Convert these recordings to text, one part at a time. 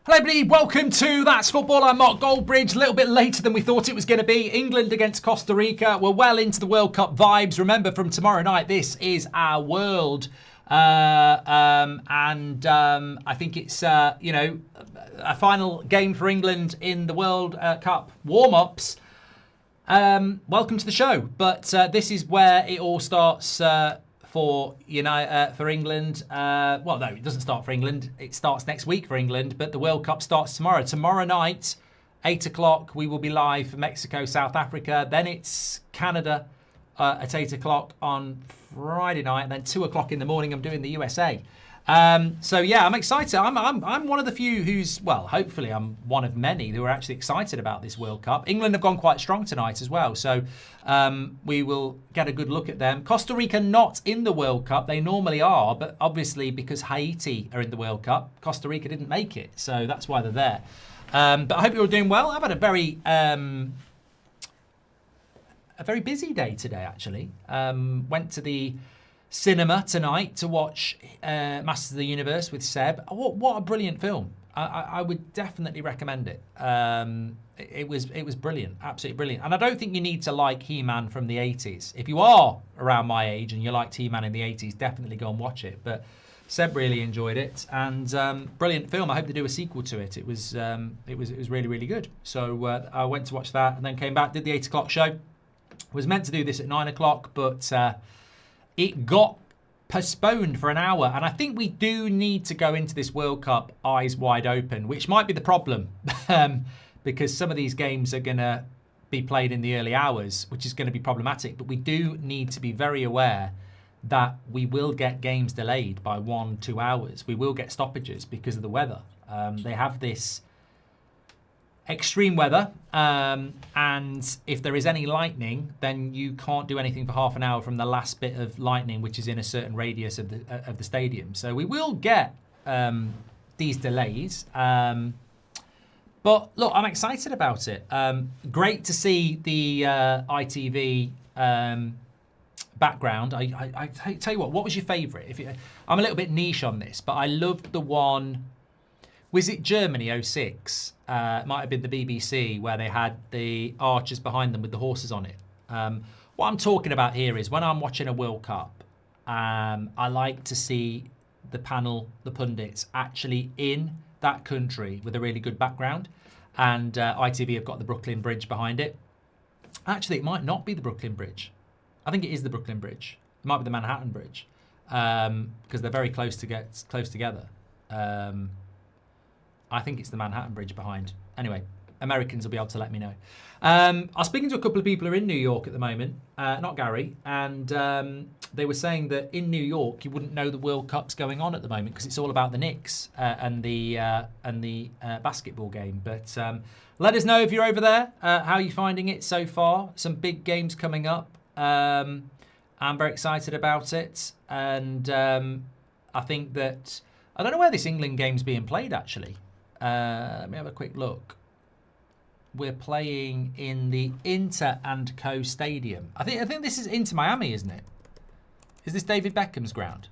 Hello everybody, welcome to That's Football. I'm Mark Goldbridge. A little bit later than we thought it was going to be. England against Costa Rica. We're well into the World Cup vibes. Remember, from tomorrow night, this is our world. I think it's, a final game for England in the World Cup warm-ups. Welcome to the show. But this is where it all starts for England. Well, no, it doesn't start for England. It starts next week for England, but the World Cup starts tomorrow. Tomorrow night, 8 o'clock, we will be live for Mexico, South Africa. Then it's Canada at 8 o'clock on Friday night, and then 2 o'clock in the morning, I'm doing the USA. So yeah, I'm excited. I'm one of the few who's, well, hopefully I'm one of many who are actually excited about this World Cup. England have gone quite strong tonight as well, so we will get a good look at them. Costa Rica not in the World Cup. They normally are, but obviously because Haiti are in the World Cup, Costa Rica didn't make it, so that's why they're there. But I hope you're all doing well. I've had a very busy day today, actually. Went to the cinema tonight to watch Masters of the Universe with Seb. What a brilliant film. I would definitely recommend it. It was brilliant, absolutely brilliant. And I don't think you need to like He-Man from the 80s. If you are around my age and you liked He-Man in the 80s, definitely go and watch it. But Seb really enjoyed it, and brilliant film. I hope they do a sequel to it. It was really, really good. So I went to watch that and then came back, did the 8 o'clock show. Was meant to do this at 9 o'clock, but it got postponed for an hour, and I think we do need to go into this World Cup eyes wide open, which might be the problem because some of these games are going to be played in the early hours, which is going to be problematic. But we do need to be very aware that we will get games delayed by 1-2 hours. We will get stoppages because of the weather. They have this extreme weather, and if there is any lightning, then you can't do anything for half an hour from the last bit of lightning, which is in a certain radius of the stadium. So we will get these delays, but look, I'm excited about it. Great to see the ITV background. I tell you what was your favourite? I'm a little bit niche on this, but I loved the one. Was it Germany 06? It might have been the BBC, where they had the archers behind them with the horses on it. What I'm talking about here is when I'm watching a World Cup, I like to see the panel, the pundits, actually in that country with a really good background. And ITV have got the Brooklyn Bridge behind it. Actually, it might not be the Brooklyn Bridge. I think it is the Brooklyn Bridge. It might be the Manhattan Bridge, because they're very close together. I think it's the Manhattan Bridge behind. Anyway, Americans will be able to let me know. I was speaking to a couple of people who are in New York at the moment, not Gary, and they were saying that in New York you wouldn't know the World Cup's going on at the moment because it's all about the Knicks and the basketball game. But let us know if you're over there, how you're finding it so far. Some big games coming up. I'm very excited about it, and I think that I don't know where this England game's being played actually. Let me have a quick look. We're playing in the Inter & Co Stadium. I think this is Inter Miami, isn't it? Is this David Beckham's ground?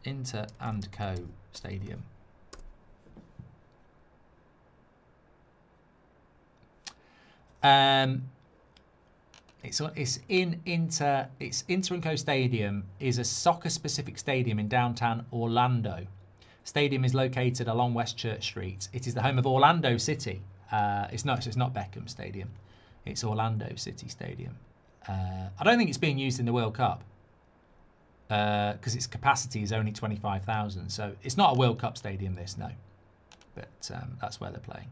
Inter & Co Stadium. It's Inter & Co Stadium is a soccer-specific stadium in downtown Orlando. Stadium is located along West Church Street. It is the home of Orlando City. It's not Beckham Stadium. It's Orlando City Stadium. I don't think it's being used in the World Cup because its capacity is only 25,000. So it's not a World Cup stadium, this, no. But that's where they're playing.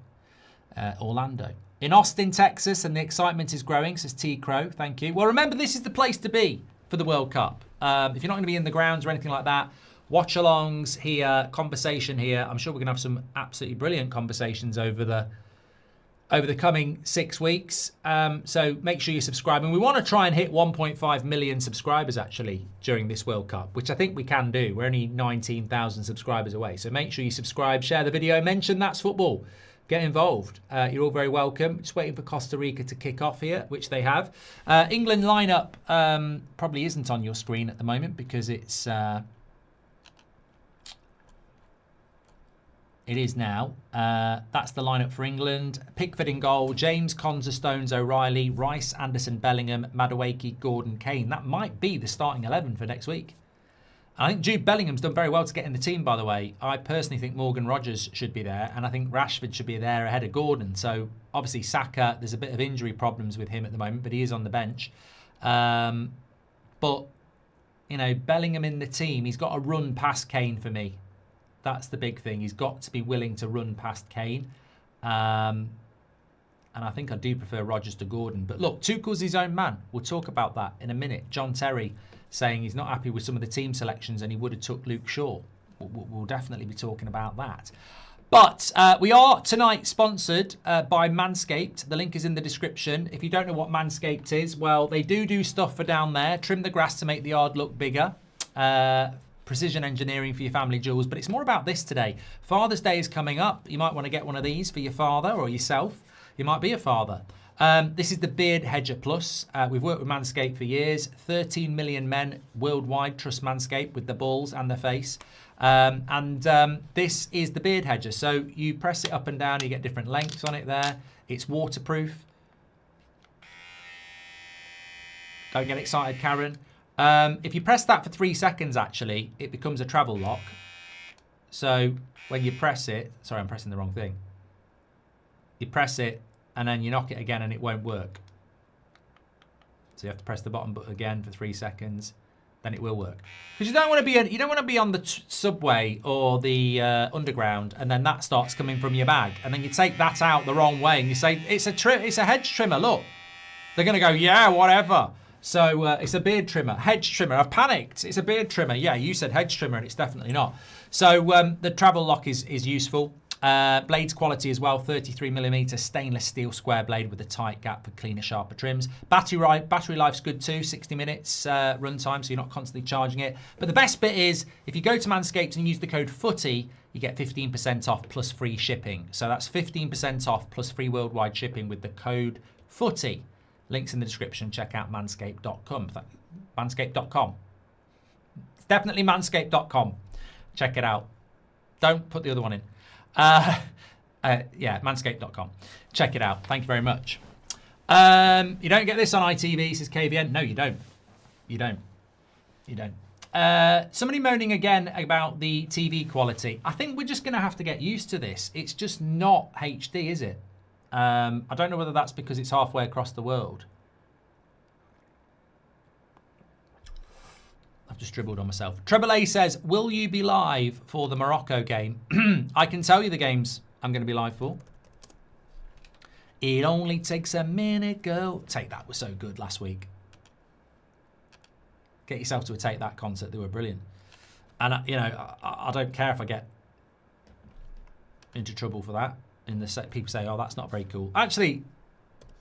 Orlando. In Austin, Texas, and the excitement is growing, says T. Crow. Thank you. Well, remember, this is the place to be for the World Cup. If you're not going to be in the grounds or anything like that, watch-alongs here, conversation here. I'm sure we're going to have some absolutely brilliant conversations over the coming 6 weeks. So make sure you subscribe. And we want to try and hit 1.5 million subscribers, actually, during this World Cup, which I think we can do. We're only 19,000 subscribers away. So make sure you subscribe, share the video, mention That's Football. Get involved. You're all very welcome. Just waiting for Costa Rica to kick off here, which they have. England lineup probably isn't on your screen at the moment because it's... It is now. That's the lineup for England. Pickford in goal. James, Konsa, Stones, O'Reilly, Rice, Anderson, Bellingham, Madueke, Gordon, Kane. That might be the starting 11 for next week. I think Jude Bellingham's done very well to get in the team, by the way. I personally think Morgan Rogers should be there, and I think Rashford should be there ahead of Gordon. So, obviously, Saka, there's a bit of injury problems with him at the moment, but he is on the bench. But, you know, Bellingham in the team, he's got to run past Kane for me. That's the big thing. He's got to be willing to run past Kane. And I think I do prefer Rodgers to Gordon. But look, Tuchel's his own man. We'll talk about that in a minute. John Terry saying he's not happy with some of the team selections and he would have took Luke Shaw. We'll definitely be talking about that. But we are tonight sponsored by Manscaped. The link is in the description. If you don't know what Manscaped is, well, they do stuff for down there. Trim the grass to make the yard look bigger. Precision engineering for your family jewels, but it's more about this today. Father's Day is coming up. You might want to get one of these for your father or yourself. You might be a father. This is the Beard Hedger Plus. We've worked with Manscaped for years. 13 million men worldwide trust Manscaped with the balls and the face. This is the Beard Hedger. So you press it up and down, you get different lengths on it there. It's waterproof. Don't get excited, Karen. If you press that for 3 seconds, actually, it becomes a travel lock. So when you press it, sorry, I'm pressing the wrong thing. You press it and then you knock it again and it won't work. So you have to press the bottom button again for 3 seconds, then it will work. Because you don't want to be on the subway or the underground and then that starts coming from your bag and then you take that out the wrong way and you say it's a hedge trimmer. Look, they're going to go, yeah, whatever. So it's a beard trimmer, hedge trimmer. I've panicked. It's a beard trimmer. Yeah, you said hedge trimmer and it's definitely not. So the travel lock is useful. Blades quality as well, 33mm stainless steel square blade with a tight gap for cleaner, sharper trims. Battery life's good too, 60 minutes runtime, so you're not constantly charging it. But the best bit is, if you go to Manscaped and use the code FOOTY, you get 15% off plus free shipping. So that's 15% off plus free worldwide shipping with the code FOOTY. Links in the description. Check out manscaped.com. Manscaped.com. It's definitely manscaped.com. Check it out. Don't put the other one in. Yeah, manscaped.com. Check it out. Thank you very much. You don't get this on ITV, says KVN. No, you don't. You don't. You don't. Somebody moaning again about the TV quality. I think we're just going to have to get used to this. It's just not HD, is it? I don't know whether that's because it's halfway across the world. I've just dribbled on myself. Treble A says, will you be live for the Morocco game? I can tell you the games I'm going to be live for. It only takes a minute, girl. Take That was so good last week. Get yourself to a Take That concert. They were brilliant. And, you know, I don't care if I get into trouble for that. In the set, people say, "Oh, that's not very cool." Actually,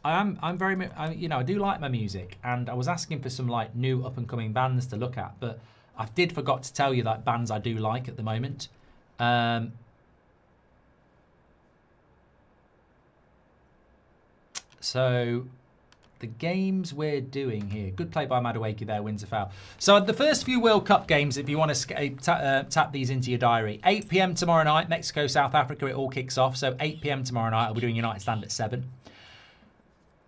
I'm very, you know, I do like my music, and I was asking for some like new up and coming bands to look at, but I forgot to tell you that bands I do like at the moment. So the games we're doing here. Good play by Madueke there, wins a foul. So the first few World Cup games, if you want to tap these into your diary. 8 p.m. tomorrow night, Mexico, South Africa, it all kicks off. So 8 p.m. tomorrow night, I'll be doing United Stand at 7.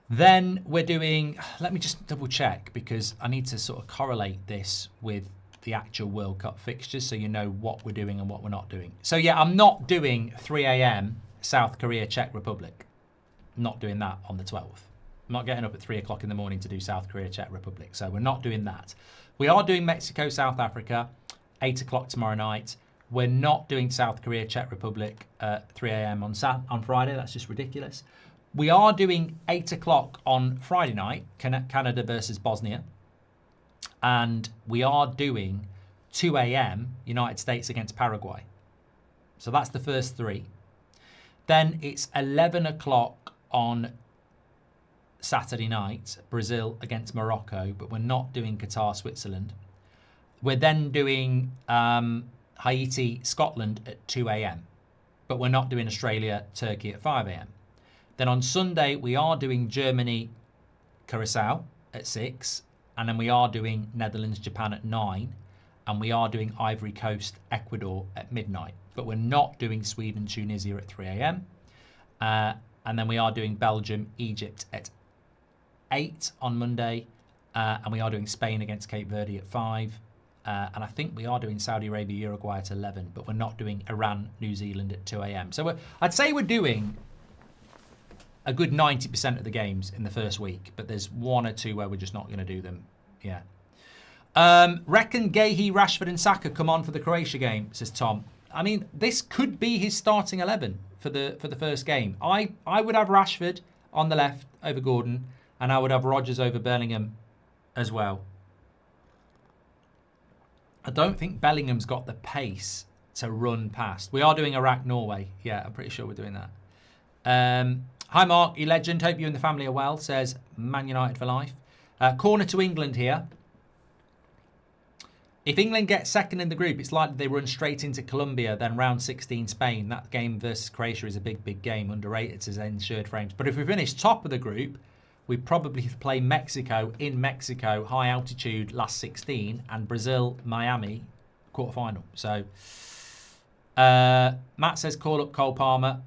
Then we're doing, let me just double check because I need to sort of correlate this with the actual World Cup fixtures so you know what we're doing and what we're not doing. So yeah, I'm not doing 3 a.m. South Korea, Czech Republic. I'm not doing that on the 12th. I'm not getting up at 3 o'clock in the morning to do South Korea, Czech Republic. So we're not doing that. We are doing Mexico, South Africa, 8 o'clock tomorrow night. We're not doing South Korea, Czech Republic at 3 a.m. on Friday. That's just ridiculous. We are doing 8 o'clock on Friday night, Canada versus Bosnia. And we are doing 2 a.m. United States against Paraguay. So that's the first three. Then it's 11 o'clock on Saturday night, Brazil against Morocco, but we're not doing Qatar, Switzerland. We're then doing Haiti, Scotland at 2 a.m. But we're not doing Australia, Turkey at 5 a.m. Then on Sunday, we are doing Germany, Curacao at 6. And then we are doing Netherlands, Japan at 9. And we are doing Ivory Coast, Ecuador at midnight. but we're not doing Sweden, Tunisia at 3 a.m. And then we are doing Belgium, Egypt at 8 on Monday. And we are doing Spain against Cape Verde at 5. And I think we are doing Saudi Arabia, Uruguay at 11, but we're not doing Iran, New Zealand at 2 a.m. So I'd say we're doing a good 90% of the games in the first week, but there's 1 or 2 where we're just not going to do them. Yeah. Reckon Gahey, Rashford and Saka come on for the Croatia game, says Tom. I mean, this could be his starting 11 for the first game. I would have Rashford on the left over Gordon, and I would have Rodgers over Bellingham as well. I don't think Bellingham's got the pace to run past. We are doing Iraq-Norway. Yeah, I'm pretty sure we're doing that. Hi, Mark, you legend. Hope you and the family are well, says Man United for life. Corner to England here. If England get second in the group, it's likely they run straight into Colombia, then round 16 Spain. That game versus Croatia is a big, big game, underrated to insured frames. But if we finish top of the group, we probably play Mexico in Mexico, high altitude, last 16, and Brazil, Miami, quarterfinal. So Matt says call up Cole Palmer.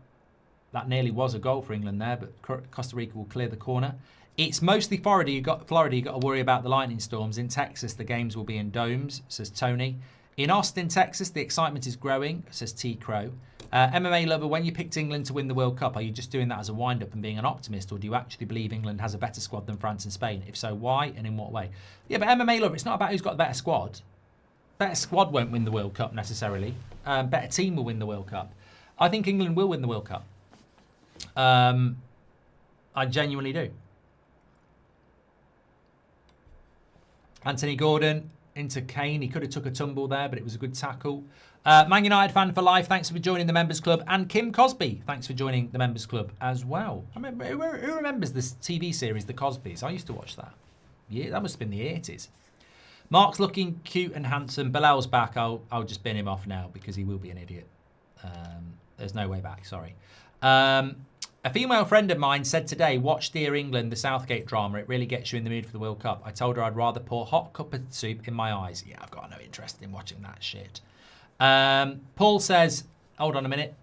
That nearly was a goal for England there, but Costa Rica will clear the corner. It's mostly Florida. You got to worry about the lightning storms. In Texas, the games will be in domes, says Tony. In Austin, Texas, the excitement is growing, says T. Crow. MMA lover, when you picked England to win the World Cup, are you just doing that as a wind-up and being an optimist, or do you actually believe England has a better squad than France and Spain? If so, why and in what way? Yeah, but MMA lover, it's not about who's got the better squad. Better squad won't win the World Cup necessarily. Better team will win the World Cup. I think England will win the World Cup. I genuinely do. Anthony Gordon into Kane. He could have took a tumble there, but it was a good tackle. Man United fan for life. Thanks for joining the members club. And Kim Cosby, thanks for joining the members club as well. I remember, who remembers this TV series, The Cosbys? I used to watch that. Yeah, that must have been the 80s. Mark's looking cute and handsome. Bilal's back. I'll just bin him off now because he will be an idiot. There's no way back. Sorry. A female friend of mine said today, watch Dear England, the Southgate drama. It really gets you in the mood for the World Cup. I told her I'd rather pour hot cup of soup in my eyes. Yeah, I've got no interest in watching that shit. Paul says, hold on a minute.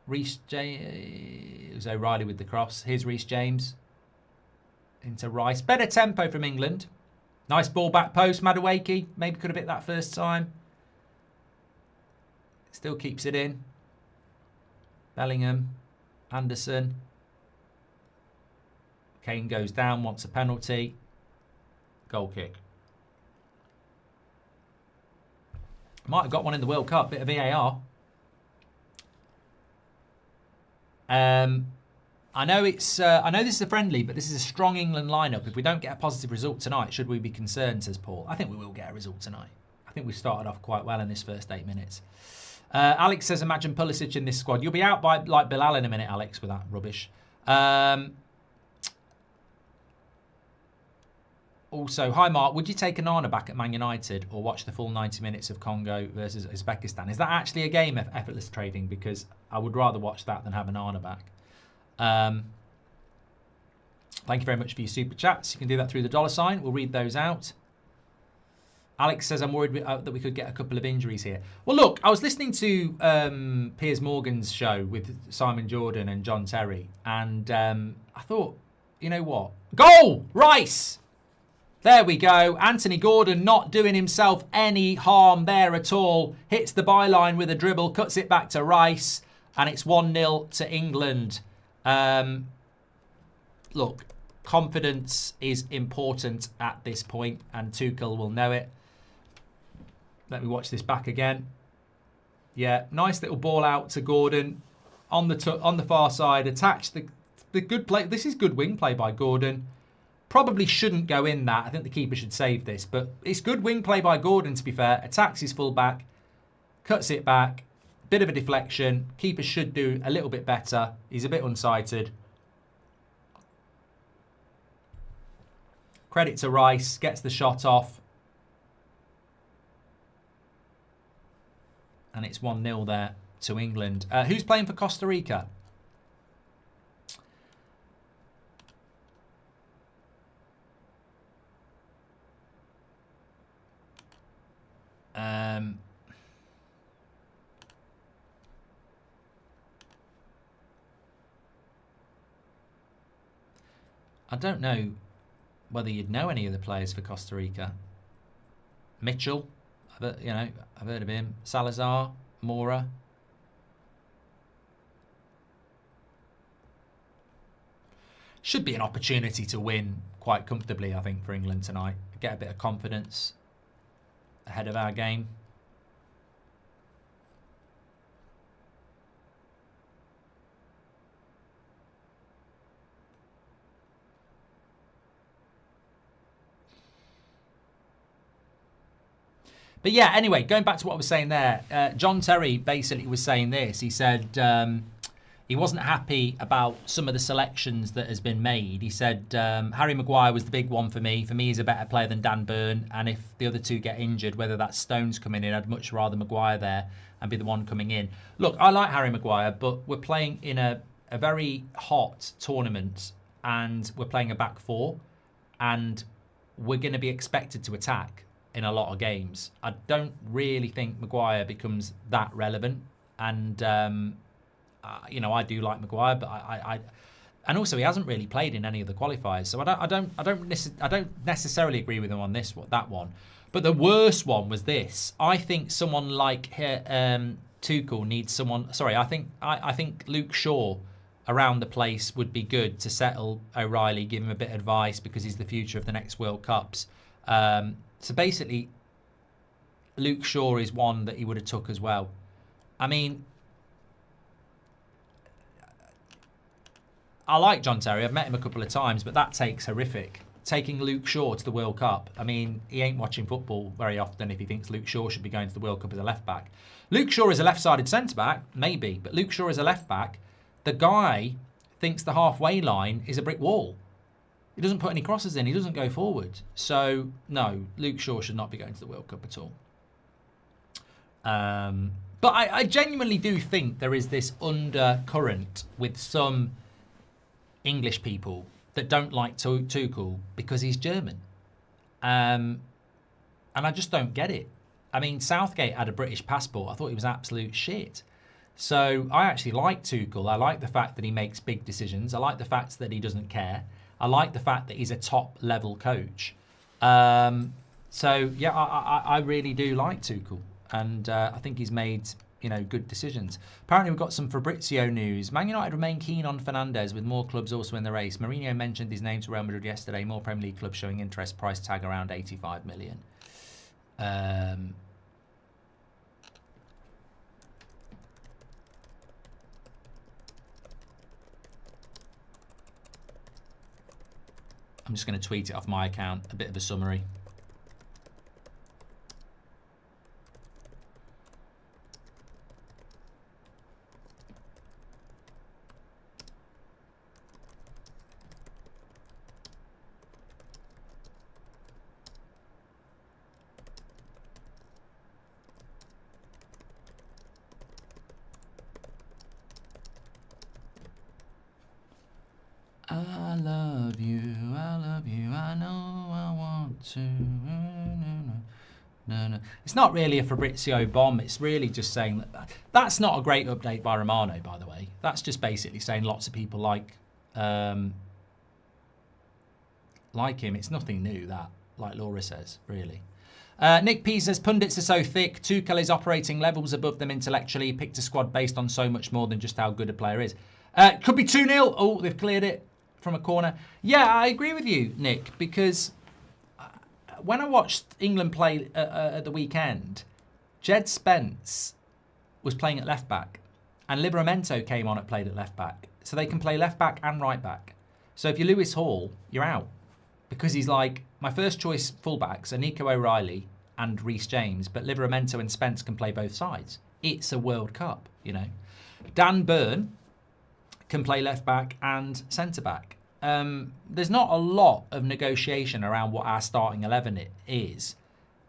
Reece James. It was O'Reilly with the cross. Here's Reece James. Into Rice. Better tempo from England. Nice ball back post. Madueke. Maybe could have hit that first time. Still keeps it in. Bellingham. Anderson. Kane goes down, wants a penalty. Goal kick. Might have got one in the World Cup, bit of VAR. I know this is a friendly, but this is a strong England lineup. If we don't get a positive result tonight, should we be concerned, says Paul? I think we will get a result tonight. I think we started off quite well in this first 8 minutes. Alex says, imagine Pulisic in this squad. You'll be out by like Bilal in a minute, Alex, with that rubbish. Also, hi Mark, would you take Onana back at Man United or watch the full 90 minutes of Congo versus Uzbekistan? Is that actually a game of effortless trading? Because I would rather watch that than have Onana back. Thank you very much for your super chats. You can do that through the $sign. We'll read those out. Alex says, I'm worried that we could get a couple of injuries here. Well, look, I was listening to Piers Morgan's show with Simon Jordan and John Terry, and I thought, you know what? Goal! Rice! There we go. Anthony Gordon not doing himself any harm there at all. Hits the byline with a dribble, cuts it back to Rice, and it's 1-0 to England. Look, confidence is important at this point, and Tuchel will know it. Let me watch this back again. Yeah, nice little ball out to Gordon on the far side. Attached the good play. This is good wing play by Gordon. Probably shouldn't go in that. I think the keeper should save this, but it's good wing play by Gordon, to be fair. Attacks his fullback, cuts it back. Bit of a deflection. Keeper should do a little bit better. He's a bit unsighted. Credit to Rice. Gets the shot off. And it's 1-0 there to England. Who's playing for Costa Rica? I don't know whether you'd know any of the players for Costa Rica. Mitchell, I've heard of him. Salazar, Mora. Should be an opportunity to win quite comfortably, I think, for England tonight. Get a bit of confidence ahead of our game. But yeah, anyway, going back to what I was saying there, John Terry basically was saying this. He said he wasn't happy about some of the selections that has been made. He said Harry Maguire was the big one for me. For me, he's a better player than Dan Burn. And if the other two get injured, whether that's Stones coming in, I'd much rather Maguire there and be the one coming in. Look, I like Harry Maguire, but we're playing in a very hot tournament and we're playing a back four and we're going to be expected to attack in a lot of games. I don't really think Maguire becomes that relevant. And, I do like Maguire, but and also he hasn't really played in any of the qualifiers. So I don't necessarily agree with him on that one. But the worst one was this. I think someone like Tuchel needs someone. Sorry, I think Luke Shaw around the place would be good to settle O'Reilly, give him a bit of advice because he's the future of the next World Cups. So basically, Luke Shaw is one that he would have took as well. I mean, I like John Terry. I've met him a couple of times, but that takes horrific. Taking Luke Shaw to the World Cup. I mean, he ain't watching football very often if he thinks Luke Shaw should be going to the World Cup as a left-back. Luke Shaw is a left-sided centre-back, maybe, but Luke Shaw is a left-back. The guy thinks the halfway line is a brick wall. He doesn't put any crosses in. He doesn't go forward. So, no, Luke Shaw should not be going to the World Cup at all. But I genuinely do think there is this undercurrent with some English people that don't like Tuchel because he's German. And I just don't get it. I mean, Southgate had a British passport. I thought he was absolute shit. So I actually like Tuchel. I like the fact that he makes big decisions. I like the fact that he doesn't care. I like the fact that he's a top-level coach. So, yeah, I really do like Tuchel. And I think he's made, good decisions. Apparently, we've got some Fabrizio news. Man United remain keen on Fernandes, with more clubs also in the race. Mourinho mentioned his name to Real Madrid yesterday. More Premier League clubs showing interest. Price tag around 85 million. I'm just going to tweet it off my account, a bit of a summary. I love you, I know I want to. No. It's not really a Fabrizio bomb, it's really just saying that's not a great update by Romano, by the way. That's just basically saying lots of people like him. It's nothing new, that, like Laura says, really. Nick P says, pundits are so thick, Tuchel is operating levels above them intellectually, picked a squad based on so much more than just how good a player is. Could be 2-0. Oh, they've cleared it from a corner. Yeah, I agree with you, Nick, because when I watched England play at the weekend, Jed Spence was playing at left back and Livramento came on and played at left back. So they can play left back and right back. So if you're Lewis Hall, you're out. Because he's like, my first choice fullbacks are Nico O'Reilly and Reece James, but Livramento and Spence can play both sides. It's a World Cup, Dan Burn can play left back and centre back. There's not a lot of negotiation around what our starting 11 is.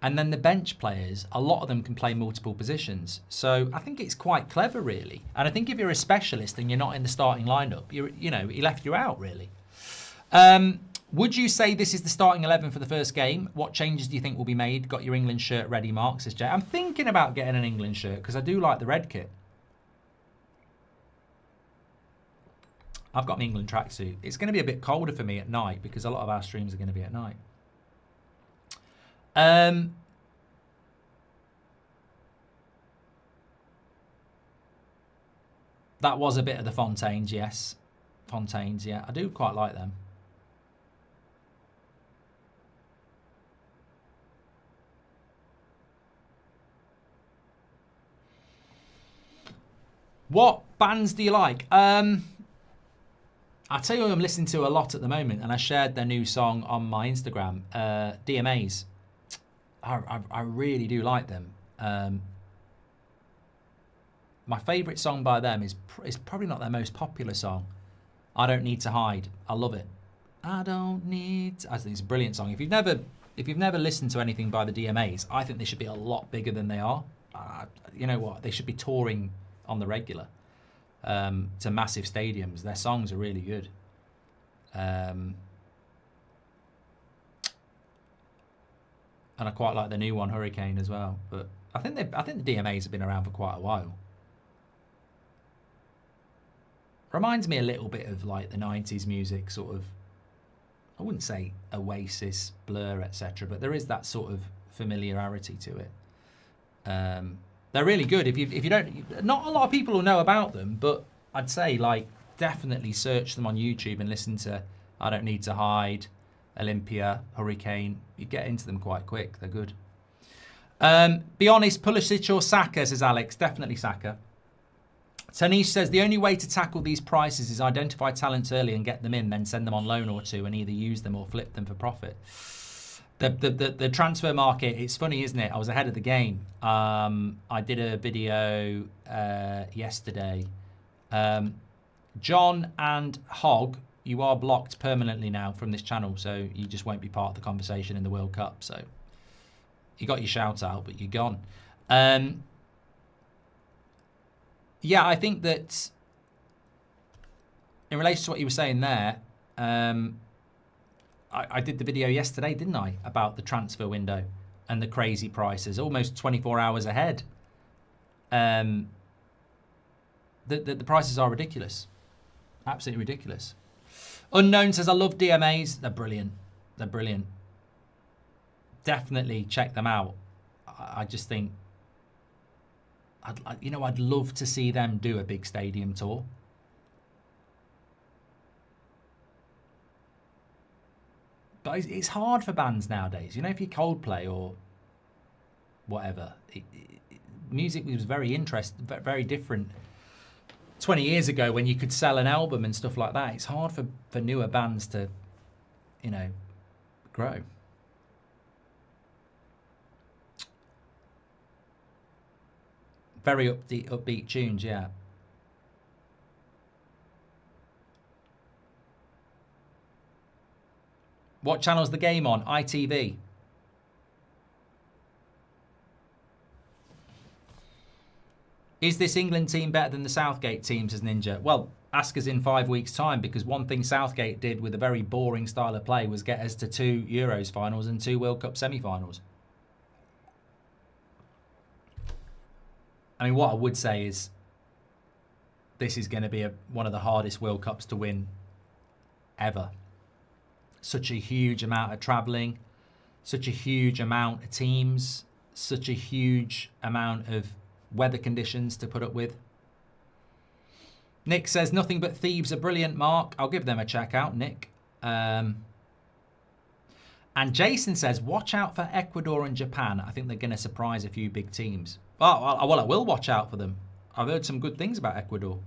And then the bench players, a lot of them can play multiple positions. So I think it's quite clever, really. And I think if you're a specialist and you're not in the starting lineup, he left you out, really. Would you say this is the starting 11 for the first game? What changes do you think will be made? Got your England shirt ready, Mark, says Jay. I'm thinking about getting an England shirt because I do like the red kit. I've got my England tracksuit. It's going to be a bit colder for me at night because a lot of our streams are going to be at night. That was a bit of the Fontaines, yes. Fontaines, yeah. I do quite like them. What bands do you like? I'll tell you who I'm listening to a lot at the moment, and I shared their new song on my Instagram, DMAs. I really do like them. My favourite song by them is probably not their most popular song. I Don't Need to Hide. I love it. I don't need to... I think it's a brilliant song. If you've never listened to anything by the DMAs, I think they should be a lot bigger than they are. You know what? They should be touring on the regular to massive stadiums. Their songs are really good. And I quite like the new one, Hurricane, as well. But I think the DMAs have been around for quite a while. Reminds me a little bit of like the 90s music, sort of. I wouldn't say Oasis, Blur, etc., but there is that sort of familiarity to it. They're really good. If you don't, not a lot of people will know about them, but I'd say like definitely search them on YouTube and listen to I Don't Need to Hide, Olympia, Hurricane. You get into them quite quick. They're good. Be honest, Pulisic or Saka, says Alex. Definitely Saka. Tanish says the only way to tackle these prices is identify talents early and get them in, then send them on loan or two and either use them or flip them for profit. The transfer market, it's funny, isn't it? I was ahead of the game. I did a video yesterday. John and Hog, you are blocked permanently now from this channel, so you just won't be part of the conversation in the World Cup. So you got your shout out, but you're gone. Yeah, I think that in relation to what you were saying there, I did the video yesterday, didn't I, about the transfer window and the crazy prices, almost 24 hours ahead. The prices are ridiculous, absolutely ridiculous. Unknown says, I love DMAs. They're brilliant. They're brilliant. Definitely check them out. I just think, I'd love to see them do a big stadium tour. But it's hard for bands nowadays. You know, if you're Coldplay or whatever, music was very different 20 years ago when you could sell an album and stuff like that. It's hard for newer bands to, you know, grow. Very upbeat tunes, yeah. What channel's the game on? ITV. Is this England team better than the Southgate team, says Ninja? Well, ask us in 5 weeks' time, because one thing Southgate did with a very boring style of play was get us to 2 Euros finals and 2 World Cup semi-finals. I mean, what I would say is this is going to be one of the hardest World Cups to win ever. Such a huge amount of travelling, such a huge amount of teams, such a huge amount of weather conditions to put up with. Nick says, nothing but thieves are brilliant, Mark. I'll give them a check out, Nick. And Jason says, watch out for Ecuador and Japan. I think they're going to surprise a few big teams. Well, I will watch out for them. I've heard some good things about Ecuador.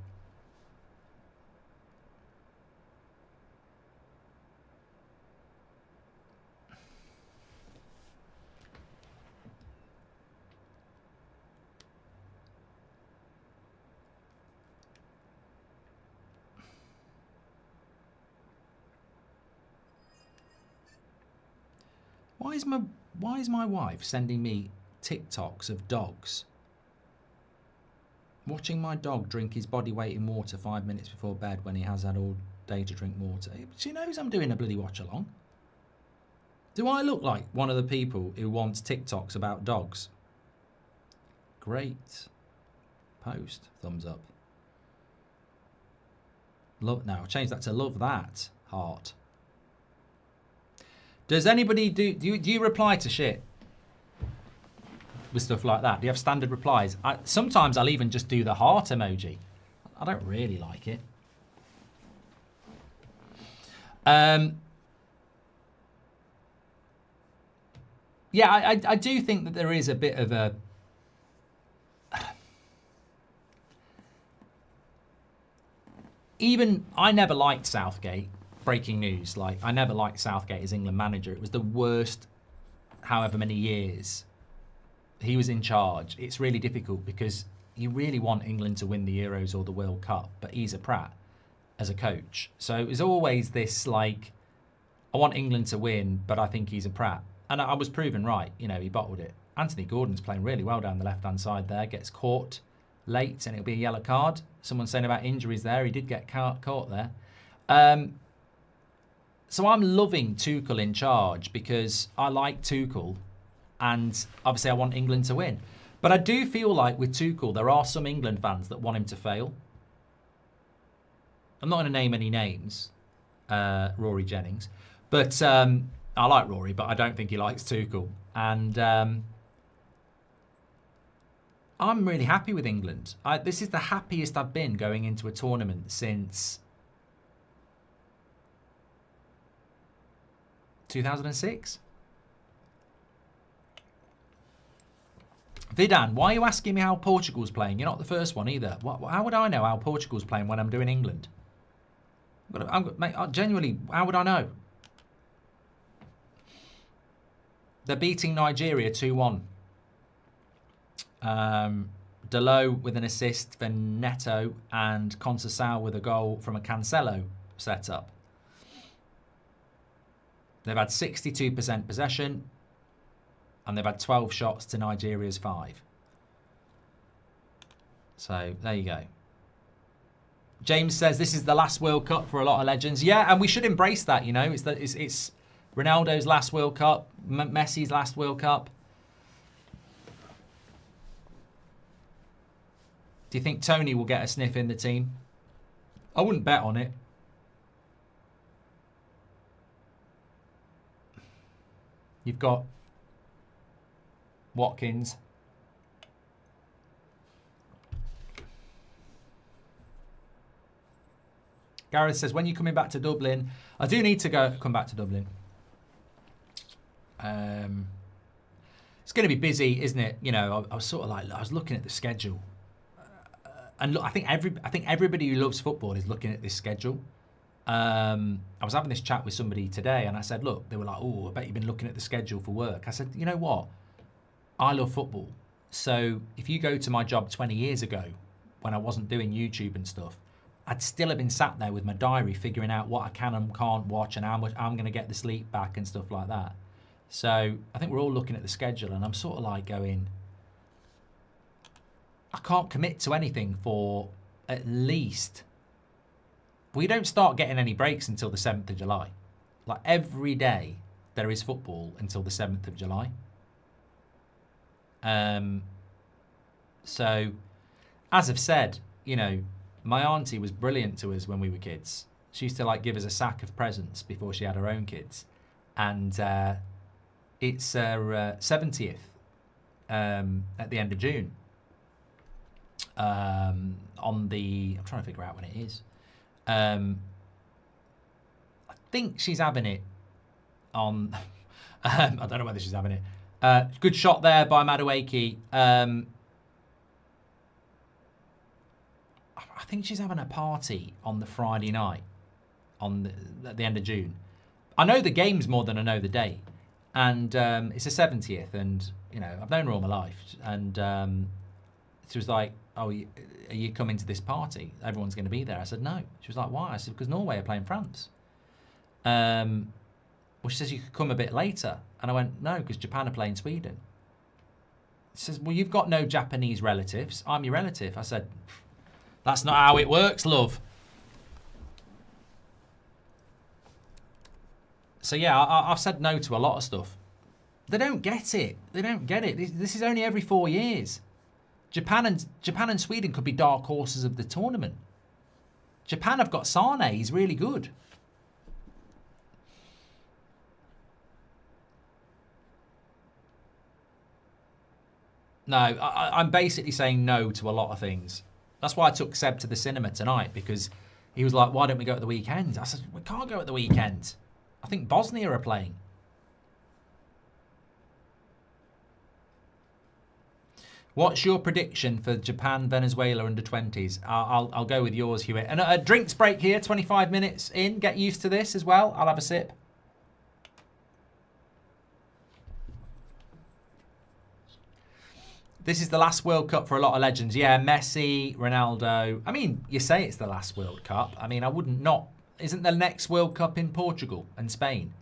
Why is my wife sending me TikToks of dogs? Watching my dog drink his body weight in water 5 minutes before bed when he has had all day to drink water. She knows I'm doing a bloody watch along. Do I look like one of the people who wants TikToks about dogs? Great post. Thumbs up. Love, no, I'll change that to love that, heart. Does anybody do you reply to shit with stuff like that? Do you have standard replies? Sometimes I'll even just do the heart emoji. I don't really like it. Yeah, I do think that there is a bit of a... Even, I never liked Southgate. Breaking news, like, I never liked Southgate as England manager. It was the worst, however many years he was in charge. It's really difficult because you really want England to win the Euros or the World Cup, but he's a prat as a coach. So it was always this, like, I want England to win, but I think he's a prat. And I was proven right. You know, he bottled it. Anthony Gordon's playing really well down the left-hand side there. Gets caught late, and it'll be a yellow card. Someone's saying about injuries there. He did get caught there. So I'm loving Tuchel in charge because I like Tuchel, and obviously I want England to win. But I do feel like with Tuchel, there are some England fans that want him to fail. I'm not going to name any names, Rory Jennings, but I like Rory, but I don't think he likes Tuchel. And I'm really happy with England. This is the happiest I've been going into a tournament since 2006. Vidan, why are you asking me how Portugal's playing? You're not the first one either. How would I know how Portugal's playing when I'm doing England? Mate, genuinely, how would I know? They're beating Nigeria 2-1. Delo with an assist for Neto and Conceição with a goal from a Cancelo setup. They've had 62% possession and they've had 12 shots to Nigeria's 5. So there you go. James says this is the last World Cup for a lot of legends. Yeah, and we should embrace that, you know. It's Ronaldo's last World Cup, Messi's last World Cup. Do you think Tony will get a sniff in the team? I wouldn't bet on it. You've got Watkins. Gareth says, when are you coming back to Dublin? I do need to come back to Dublin. It's going to be busy, isn't it? You know, I was sort of like, I was looking at the schedule. And look, I think everybody who loves football is looking at this schedule. I was having this chat with somebody today and I said, look, they were like, oh, I bet you've been looking at the schedule for work. I said, you know what? I love football. So if you go to my job 20 years ago when I wasn't doing YouTube and stuff, I'd still have been sat there with my diary figuring out what I can and can't watch and how much I'm going to get the sleep back and stuff like that. So I think we're all looking at the schedule and I'm sort of like going, I can't commit to anything for at least... We don't start getting any breaks until the 7th of July. Like every day there is football until the 7th of July. So, as I've said, you know, my auntie was brilliant to us when we were kids. She used to like give us a sack of presents before she had her own kids. And it's her 70th at the end of June. I'm trying to figure out when it is. I think she's having it on... I don't know whether she's having it. Good shot there by Madueke. I think she's having a party on the Friday night at the end of June. I know the games more than I know the date. And it's her 70th. And, you know, I've known her all my life. And she was like, oh, are you coming to this party? Everyone's going to be there. I said, no. She was like, why? I said, because Norway are playing France. Well, she says, you could come a bit later. And I went, no, because Japan are playing Sweden. She says, well, you've got no Japanese relatives. I'm your relative. I said, that's not how it works, love. So, yeah, I've said no to a lot of stuff. They don't get it. They don't get it. This is only every 4 years. Japan and Sweden could be dark horses of the tournament. Japan have got Sane. He's really good. No, I'm basically saying no to a lot of things. That's why I took Seb to the cinema tonight, because he was like, why don't we go at the weekend? I said, we can't go at the weekend. I think Bosnia are playing. What's your prediction for Japan, Venezuela under 20s? I'll go with yours, Hewitt. And a drinks break here, 25 minutes in. Get used to this as well. I'll have a sip. This is the last World Cup for a lot of legends. Yeah, Messi, Ronaldo. I mean, you say it's the last World Cup. I mean, I wouldn't not. Isn't the next World Cup in Portugal and Spain?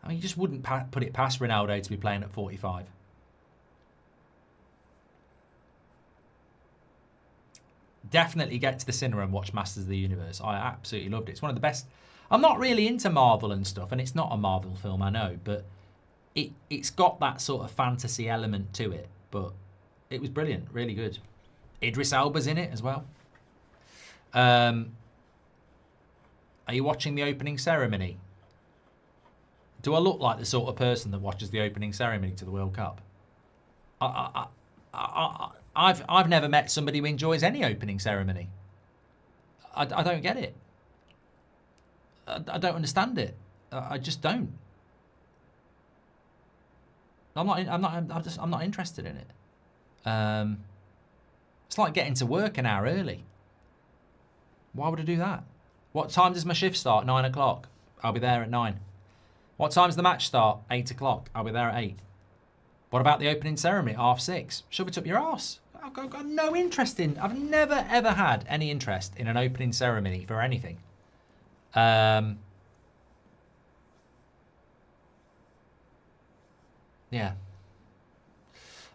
I mean, you just wouldn't put it past Ronaldo to be playing at 45. Definitely get to the cinema and watch Masters of the Universe. I absolutely loved it. It's one of the best. I'm not really into Marvel and stuff, and it's not a Marvel film, I know, but it's got that sort of fantasy element to it. But it was brilliant, really good. Idris Elba's in it as well. Are you watching the opening ceremony? Do I look like the sort of person that watches the opening ceremony to the World Cup? I've never met somebody who enjoys any opening ceremony. I don't get it. I don't understand it. I just don't. I'm not interested in it. It's like getting to work an hour early. Why would I do that? What time does my shift start? 9 o'clock. I'll be there at 9. What time does the match start? 8 o'clock. I'll be there at 8. What about the opening ceremony? 6:30. Shove it up your arse. I've got no interest in. I've never ever had any interest in an opening ceremony for anything. Yeah.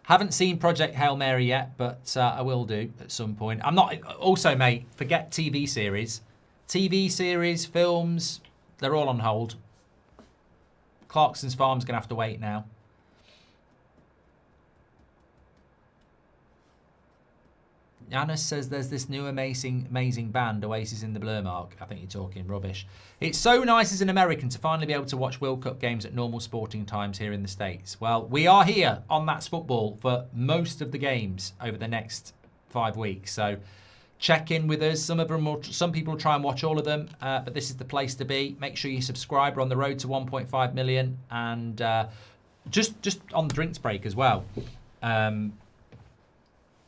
Haven't seen Project Hail Mary yet, but I will do at some point. I'm not. Also, mate, forget TV series. TV series, films, they're all on hold. Clarkson's Farm's going to have to wait now. Yanis says there's this new amazing band, Oasis in the Blur Mark. I think you're talking rubbish. It's so nice as an American to finally be able to watch World Cup games at normal sporting times here in the States. Well, we are here on That's Football for most of the games over the next 5 weeks. So check in with us. Some people will try and watch all of them, but this is the place to be. Make sure you subscribe. We're on the road to 1.5 million. And just on the drinks break as well.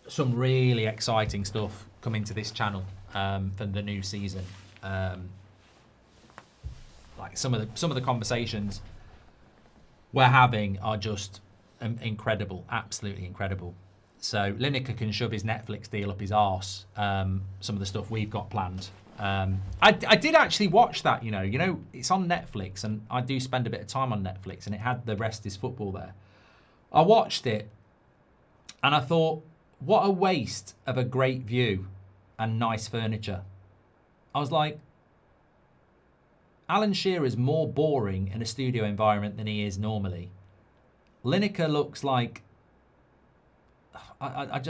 Some really exciting stuff coming to this channel for the new season. Like some of the conversations we're having are just incredible, absolutely incredible. So Lineker can shove his Netflix deal up his arse. Some of the stuff we've got planned. I did actually watch that. You know, it's on Netflix, and I do spend a bit of time on Netflix, and it had The Rest Is Football there. I watched it, and I thought, what a waste of a great view and nice furniture. I was like, Alan Shearer's more boring in a studio environment than he is normally. Lineker looks like... I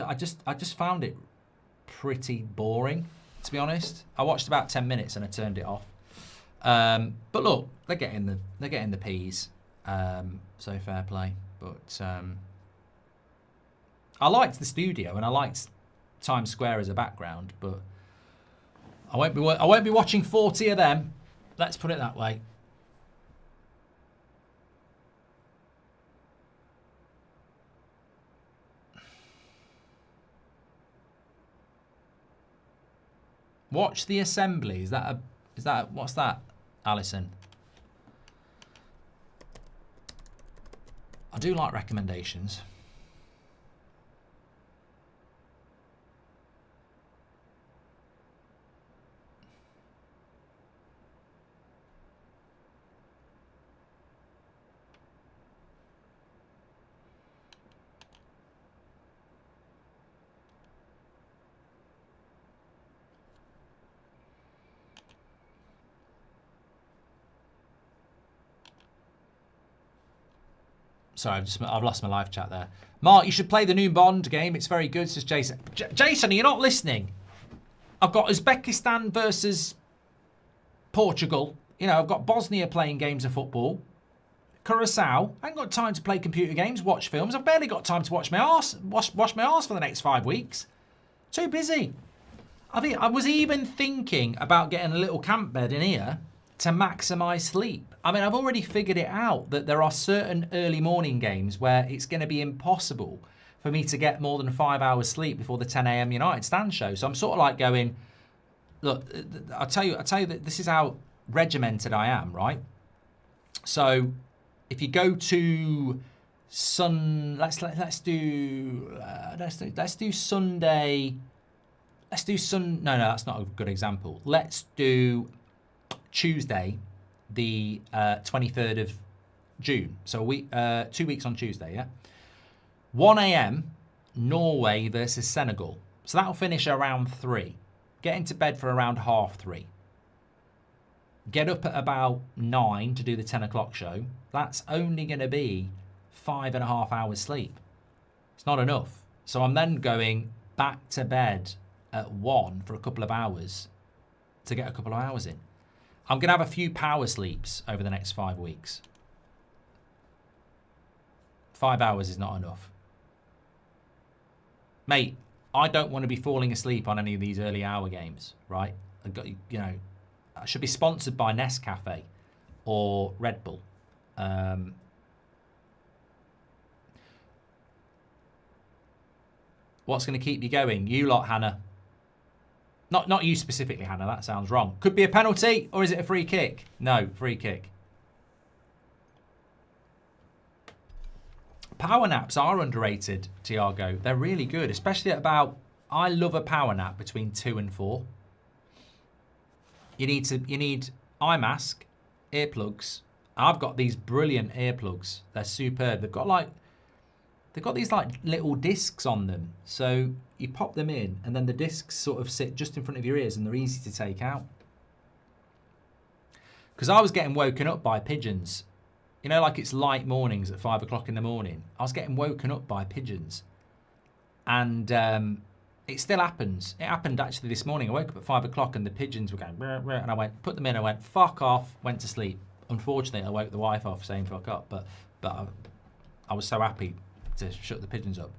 just found it pretty boring, to be honest. I watched about 10 minutes and I turned it off. But look, they're getting the P's, so fair play. But... I liked the studio and I liked Times Square as a background, but I won't be watching 40 of them. Let's put it that way. Watch the assembly. Is that what's that, Alison? I do like recommendations. Sorry, I've lost my live chat there. Mark, you should play the new Bond game. It's very good, says Jason. Jason, are you not listening? I've got Uzbekistan versus Portugal. You know, I've got Bosnia playing games of football. Curacao. I ain't got time to play computer games, watch films. I've barely got time to wash my arse for the next 5 weeks. Too busy. I was even thinking about getting a little camp bed in here to maximise sleep. I mean, I've already figured it out that there are certain early morning games where it's going to be impossible for me to get more than 5 hours sleep before the 10 a.m. United stand show. So I'm sort of like going, look, I'll tell you that this is how regimented I am, right? So if you go to let's do Sunday. No, that's not a good example. Let's do Tuesday, the 23rd of June. So 2 weeks on Tuesday, yeah? 1 a.m, Norway versus Senegal. So that'll finish around 3. Get into bed for around 3:30. Get up at about 9 to do the 10 o'clock show. That's only going to be 5.5 hours sleep. It's not enough. So I'm then going back to bed at 1 for a couple of hours to get a couple of hours in. I'm going to have a few power sleeps over the next 5 weeks. 5 hours is not enough. Mate, I don't want to be falling asleep on any of these early hour games, right? I should be sponsored by Nescafe or Red Bull. What's going to keep you going? You lot, Hannah. Not you specifically, Hannah. That sounds wrong. Could be a penalty, or is it a free kick? No, free kick. Power naps are underrated, Tiago. They're really good, especially at about... I love a power nap between 2 and 4. You need eye mask, earplugs. I've got these brilliant earplugs. They're superb. They've got these like little discs on them. So you pop them in and then the discs sort of sit just in front of your ears and they're easy to take out. Because I was getting woken up by pigeons. You know, like it's light mornings at 5 o'clock in the morning. I was getting woken up by pigeons. And it still happens. It happened actually this morning. I woke up at 5 o'clock and the pigeons were going, brr, brr, and I went, put them in, I went, fuck off, went to sleep. Unfortunately, I woke the wife off saying fuck up, but I was so happy to shut the pigeons up.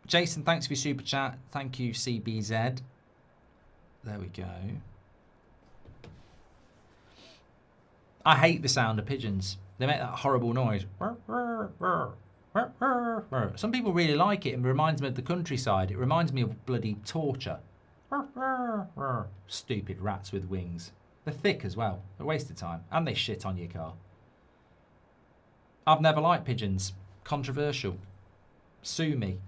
Jason, thanks for your super chat. Thank you, CBZ. There we go. I hate the sound of pigeons. They make that horrible noise. Some people really like it and it reminds me of the countryside. It reminds me of bloody torture. Stupid rats with wings. They're thick as well. They're a waste of time. And they shit on your car. I've never liked pigeons. Controversial. Sue me.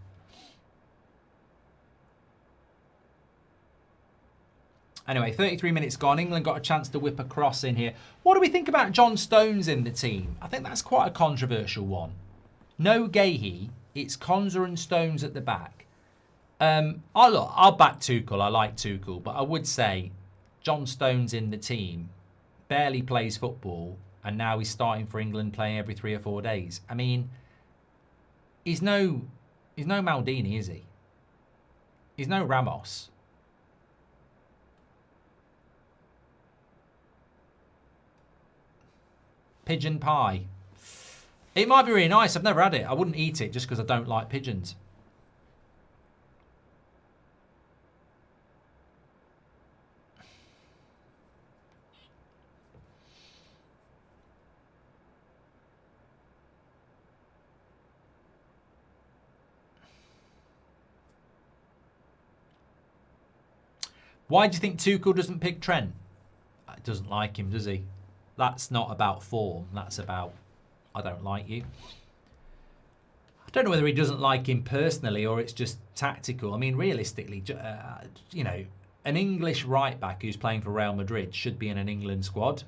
Anyway, 33 minutes gone. England got a chance to whip a cross in here. What do we think about John Stones in the team? I think that's quite a controversial one. No Gahey. It's Konza and Stones at the back. I'll back Tuchel. I like Tuchel. But I would say John Stones in the team barely plays football. And now he's starting for England playing every 3 or 4 days. I mean, he's no Maldini, is he? He's no Ramos. Pigeon pie. It might be really nice. I've never had it. I wouldn't eat it just because I don't like pigeons. Why do you think Tuchel doesn't pick Trent? He doesn't like him, does he? That's not about form. That's about, I don't like you. I don't know whether he doesn't like him personally or it's just tactical. I mean, realistically, you know, an English right back who's playing for Real Madrid should be in an England squad.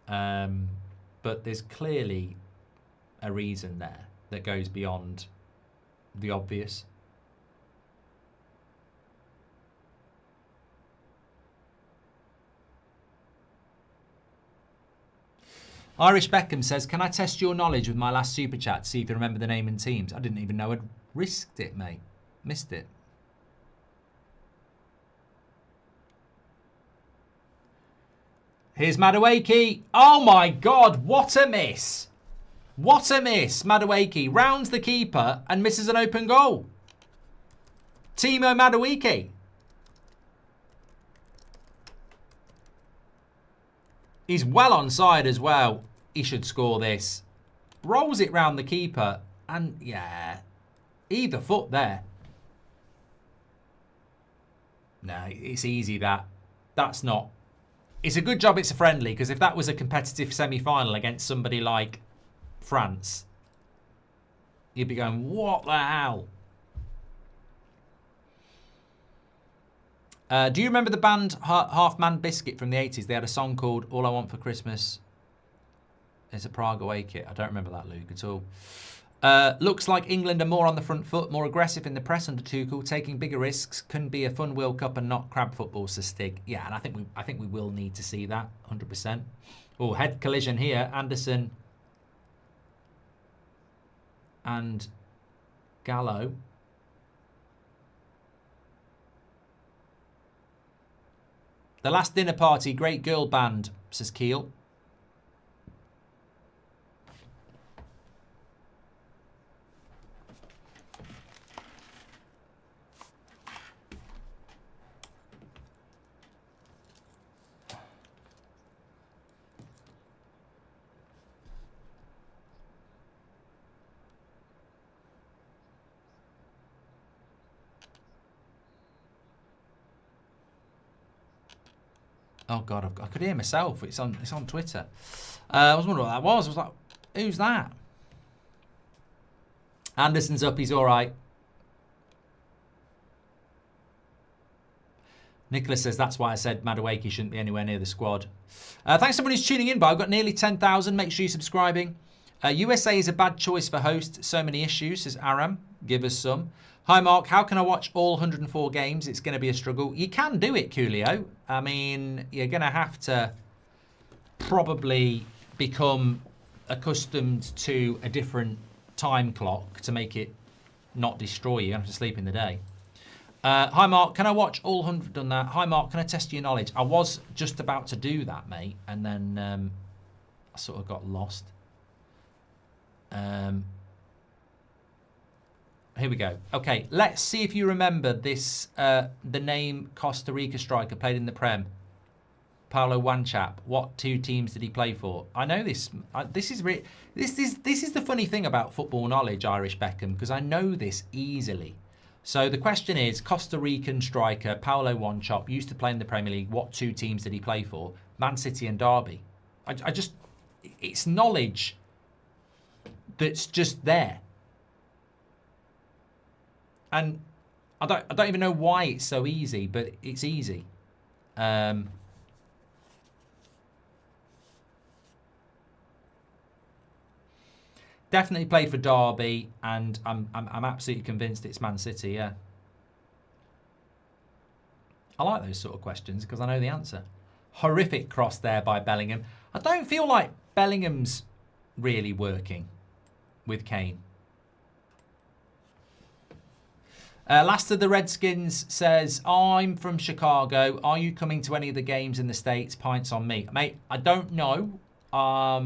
But there's clearly a reason there that goes beyond the obvious. Irish Beckham says, can I test your knowledge with my last super chat to see if you remember the name and teams? I didn't even know I'd risked it, mate. Missed it. Here's Madueke. Oh my God, what a miss. What a miss. Madueke rounds the keeper and misses an open goal. Timo Madueke. He's well onside as well. He should score this. Rolls it round the keeper and yeah, either foot there. No, it's easy that. That's not. It's a good job it's a friendly, because if that was a competitive semi-final against somebody like France, you'd be going, what the hell? Do you remember the band Half Man Biscuit from the 80s? They had a song called All I Want for Christmas is a Prague Away Kit. I don't remember that, Luke, at all. Looks like England are more on the front foot, more aggressive in the press under Tuchel, taking bigger risks. Can be a fun World Cup and not crab football, says Stig. Yeah, and I think we will need to see that 100%. Oh, head collision here. Anderson and Gallo. The Last Dinner Party, great girl band, says Keel. Oh God, I could hear myself. It's on Twitter. I was wondering what that was. I was like, who's that? Anderson's up. He's all right. Nicholas says that's why I said Madueke shouldn't be anywhere near the squad. Thanks to everyone who's tuning in, but I've got nearly 10,000. Make sure you're subscribing. USA is a bad choice for host. So many issues, says Aram. Give us some. Hi, Mark. How can I watch all 104 games? It's going to be a struggle. You can do it, Coolio. I mean, you're going to have to probably become accustomed to a different time clock to make it not destroy you. You have to sleep in the day. Hi, Mark. Can I watch all 100? Done that. Hi, Mark. Can I test your knowledge? I was just about to do that, mate, and then I sort of got lost. Here we go. Okay, let's see if you remember this. The name Costa Rica striker played in the Prem. Paulo Wanchap. What two teams did he play for? I know this. This is the funny thing about football knowledge, Irish Beckham, because I know this easily. So the question is, Costa Rican striker Paulo Wanchap used to play in the Premier League. What two teams did he play for? Man City and Derby. I just, it's knowledge that's just there. And I don't even know why it's so easy, but it's easy. Definitely played for Derby, and I'm absolutely convinced it's Man City. Yeah, I like those sort of questions because I know the answer. Horrific cross there by Bellingham. I don't feel like Bellingham's really working with Kane. Last of the Redskins says, I'm from Chicago. Are you coming to any of the games in the States? Pints on me. Mate, I don't know. I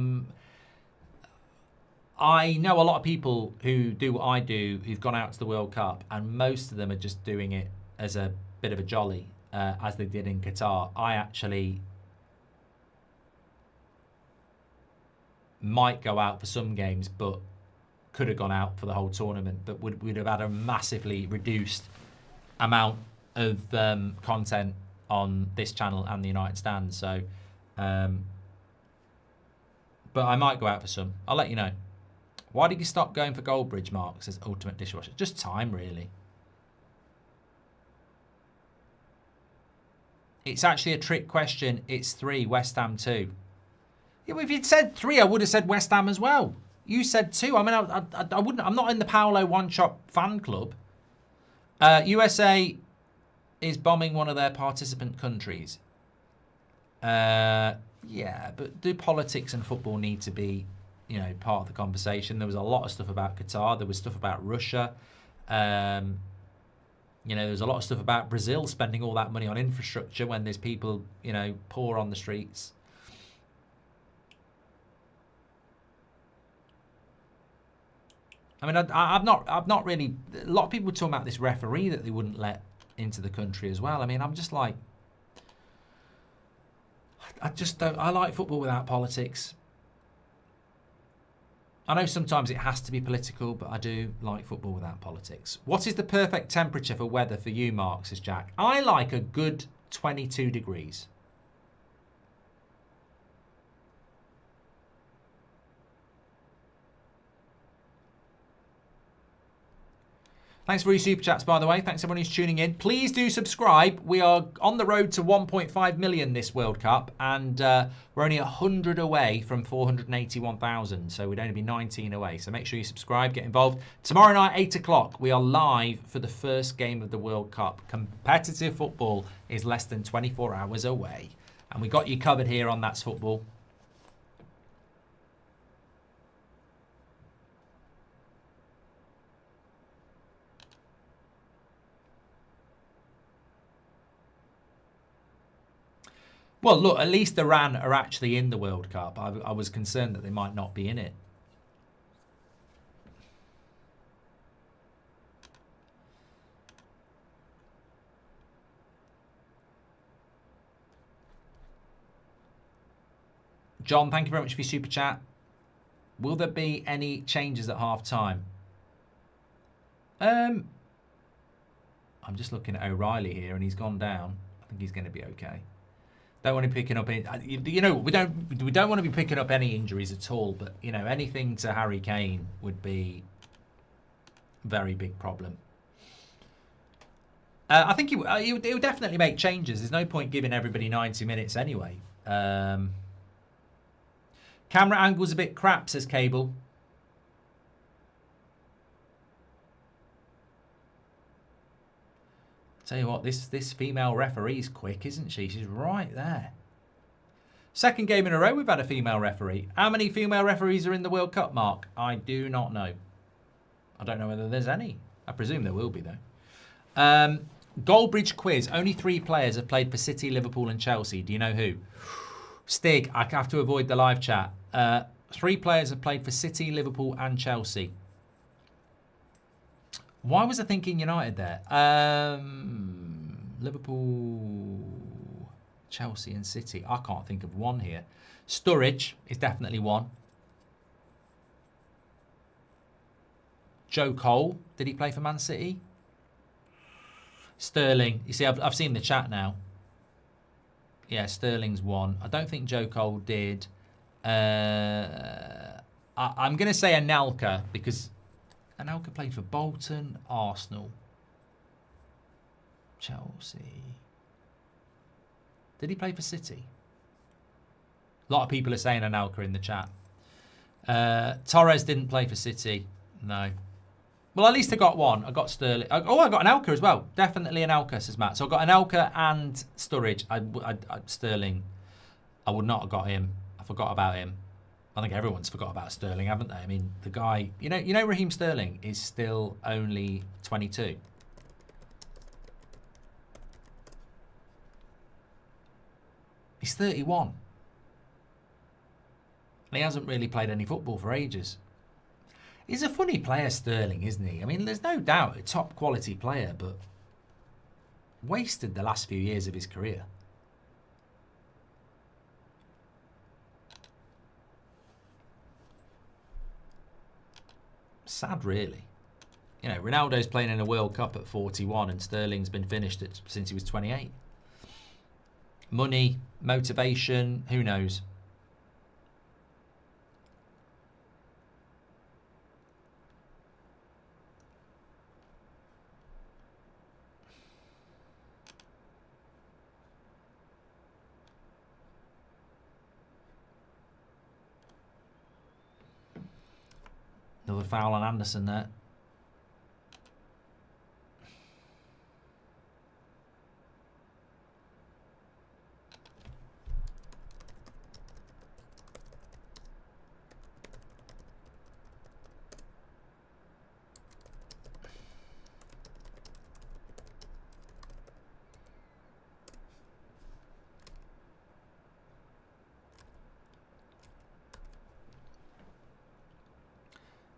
know a lot of people who do what I do, who've gone out to the World Cup, and most of them are just doing it as a bit of a jolly, as they did in Qatar. I actually might go out for some games, but could have gone out for the whole tournament, but would have had a massively reduced amount of content on this channel and the United Stand. So, but I might go out for some. I'll let you know. Why did you stop going for Goldbridge, Mark? Says Ultimate Dishwasher. Just time, really. It's actually a trick question. It's 3, West Ham 2. Yeah, well, if you'd said 3, I would have said West Ham as well. You said 2. I mean, I wouldn't. I'm not in the Paulo Wanchap fan club. USA is bombing one of their participant countries. Yeah, but do politics and football need to be, you know, part of the conversation? There was a lot of stuff about Qatar. There was stuff about Russia. You know, there was a lot of stuff about Brazil spending all that money on infrastructure when there's people, you know, poor on the streets. I mean, I've not really. A lot of people talk about this referee that they wouldn't let into the country as well. I mean, I'm just like, I just don't. I like football without politics. I know sometimes it has to be political, but I do like football without politics. What is the perfect temperature for weather for you, Mark, says Jack? I like a good 22 degrees. Thanks for your super chats, by the way. Thanks everyone who's tuning in. Please do subscribe. We are on the road to 1.5 million this World Cup, and we're only 100 away from 481,000, so we'd only be 19 away. So make sure you subscribe, get involved. Tomorrow night, 8 o'clock, we are live for the first game of the World Cup. Competitive football is less than 24 hours away, and we got you covered here on That's Football. Well, look, at least Iran are actually in the World Cup. I was concerned that they might not be in it. John, thank you very much for your super chat. Will there be any changes at half time? I'm just looking at O'Reilly here, and he's gone down. I think he's going to be okay. Don't want to be picking up any, you know, we don't want to be picking up any injuries at all, but you know, anything to Harry Kane would be a very big problem. I think he would definitely make changes. There's no point giving everybody 90 minutes anyway. Camera angle's a bit crap, says Cable. Tell you what, this female referee's quick, isn't she? She's right there. Second game in a row we've had a female referee. How many female referees are in the World Cup, Mark? I do not know. I don't know whether there's any. I presume there will be, though. Goldbridge quiz. Only 3 players have played for City, Liverpool and Chelsea. Do you know who? Stig, I have to avoid the live chat. 3 players have played for City, Liverpool and Chelsea. Why was I thinking United there? Liverpool, Chelsea and City. I can't think of one here. Sturridge is definitely one. Joe Cole. Did he play for Man City? Sterling. You see, I've seen the chat now. Yeah, Sterling's one. I don't think Joe Cole did. I'm going to say Anelka because Anelka played for Bolton, Arsenal, Chelsea. Did he play for City? A lot of people are saying Anelka in the chat. Torres didn't play for City. No. Well, at least I got one. I got Sterling. Oh, I got Anelka as well. Definitely Anelka, says Matt. So I got Anelka and Sturridge. Sterling. I would not have got him. I forgot about him. I think everyone's forgot about Sterling, haven't they? I mean, the guy, you know, Raheem Sterling is still only 22. He's 31. And he hasn't really played any football for ages. He's a funny player, Sterling, isn't he? I mean, there's no doubt a top quality player, but wasted the last few years of his career. Sad, really. You know, Ronaldo's playing in a World Cup at 41 and Sterling's been finished since he was 28. Money, motivation, who knows? Another foul on Anderson there.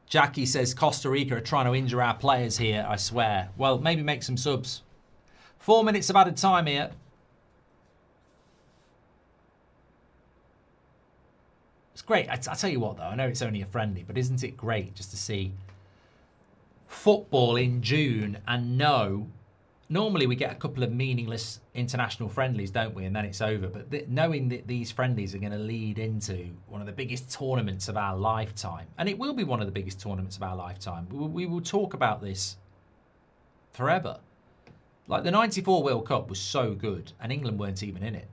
Jackie says Costa Rica are trying to injure our players here, I swear. Well, maybe make some subs. 4 minutes of added time here. It's great. I tell you what, though, I know it's only a friendly, but isn't it great just to see football in June and know... Normally we get a couple of meaningless international friendlies, don't we? And then it's over. But knowing that these friendlies are going to lead into one of the biggest tournaments of our lifetime, and it will be one of the biggest tournaments of our lifetime. We will talk about this forever. Like the 94 World Cup was so good and England weren't even in it.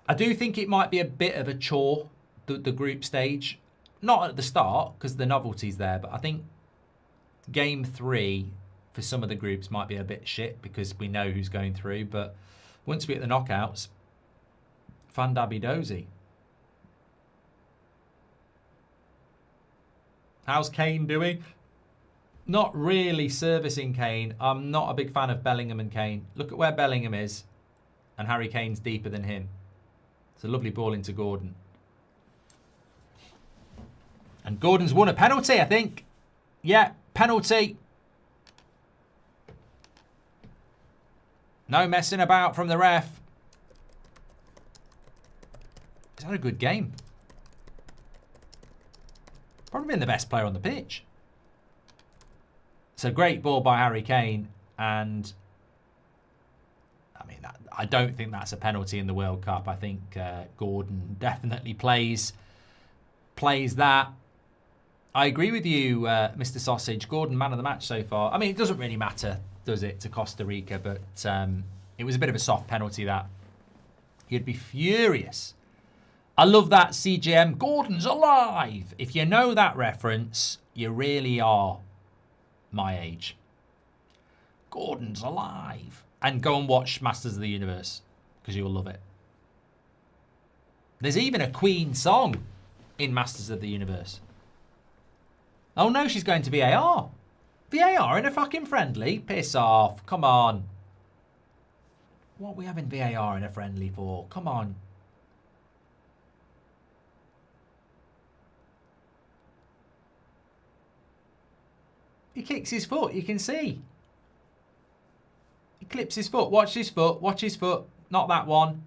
I do think it might be a bit of a chore, the group stage. Not at the start because the novelty's there, but I think Game 3 for some of the groups might be a bit shit because we know who's going through. But once we hit the knockouts, Fandabidozi. How's Kane doing? Not really servicing Kane. I'm not a big fan of Bellingham and Kane. Look at where Bellingham is. And Harry Kane's deeper than him. It's a lovely ball into Gordon. And Gordon's won a penalty, I think. Yeah, penalty. No messing about from the ref. He's had a good game. Probably been the best player on the pitch. It's a great ball by Harry Kane. And, I mean, I don't think that's a penalty in the World Cup. I think Gordon definitely plays that. I agree with you, Mr. Sausage. Gordon, man of the match so far. I mean, it doesn't really matter, does it, to Costa Rica, but it was a bit of a soft penalty, that. You'd be furious. I love that CGM. Gordon's alive. If you know that reference, you really are my age. Gordon's alive. And go and watch Masters of the Universe, because you'll love it. There's even a Queen song in Masters of the Universe. Oh no, she's going to VAR. VAR in a fucking friendly? Piss off. Come on. What are we having VAR in a friendly for? Come on. He kicks his foot, you can see. He clips his foot. Watch his foot. Watch his foot. Not that one.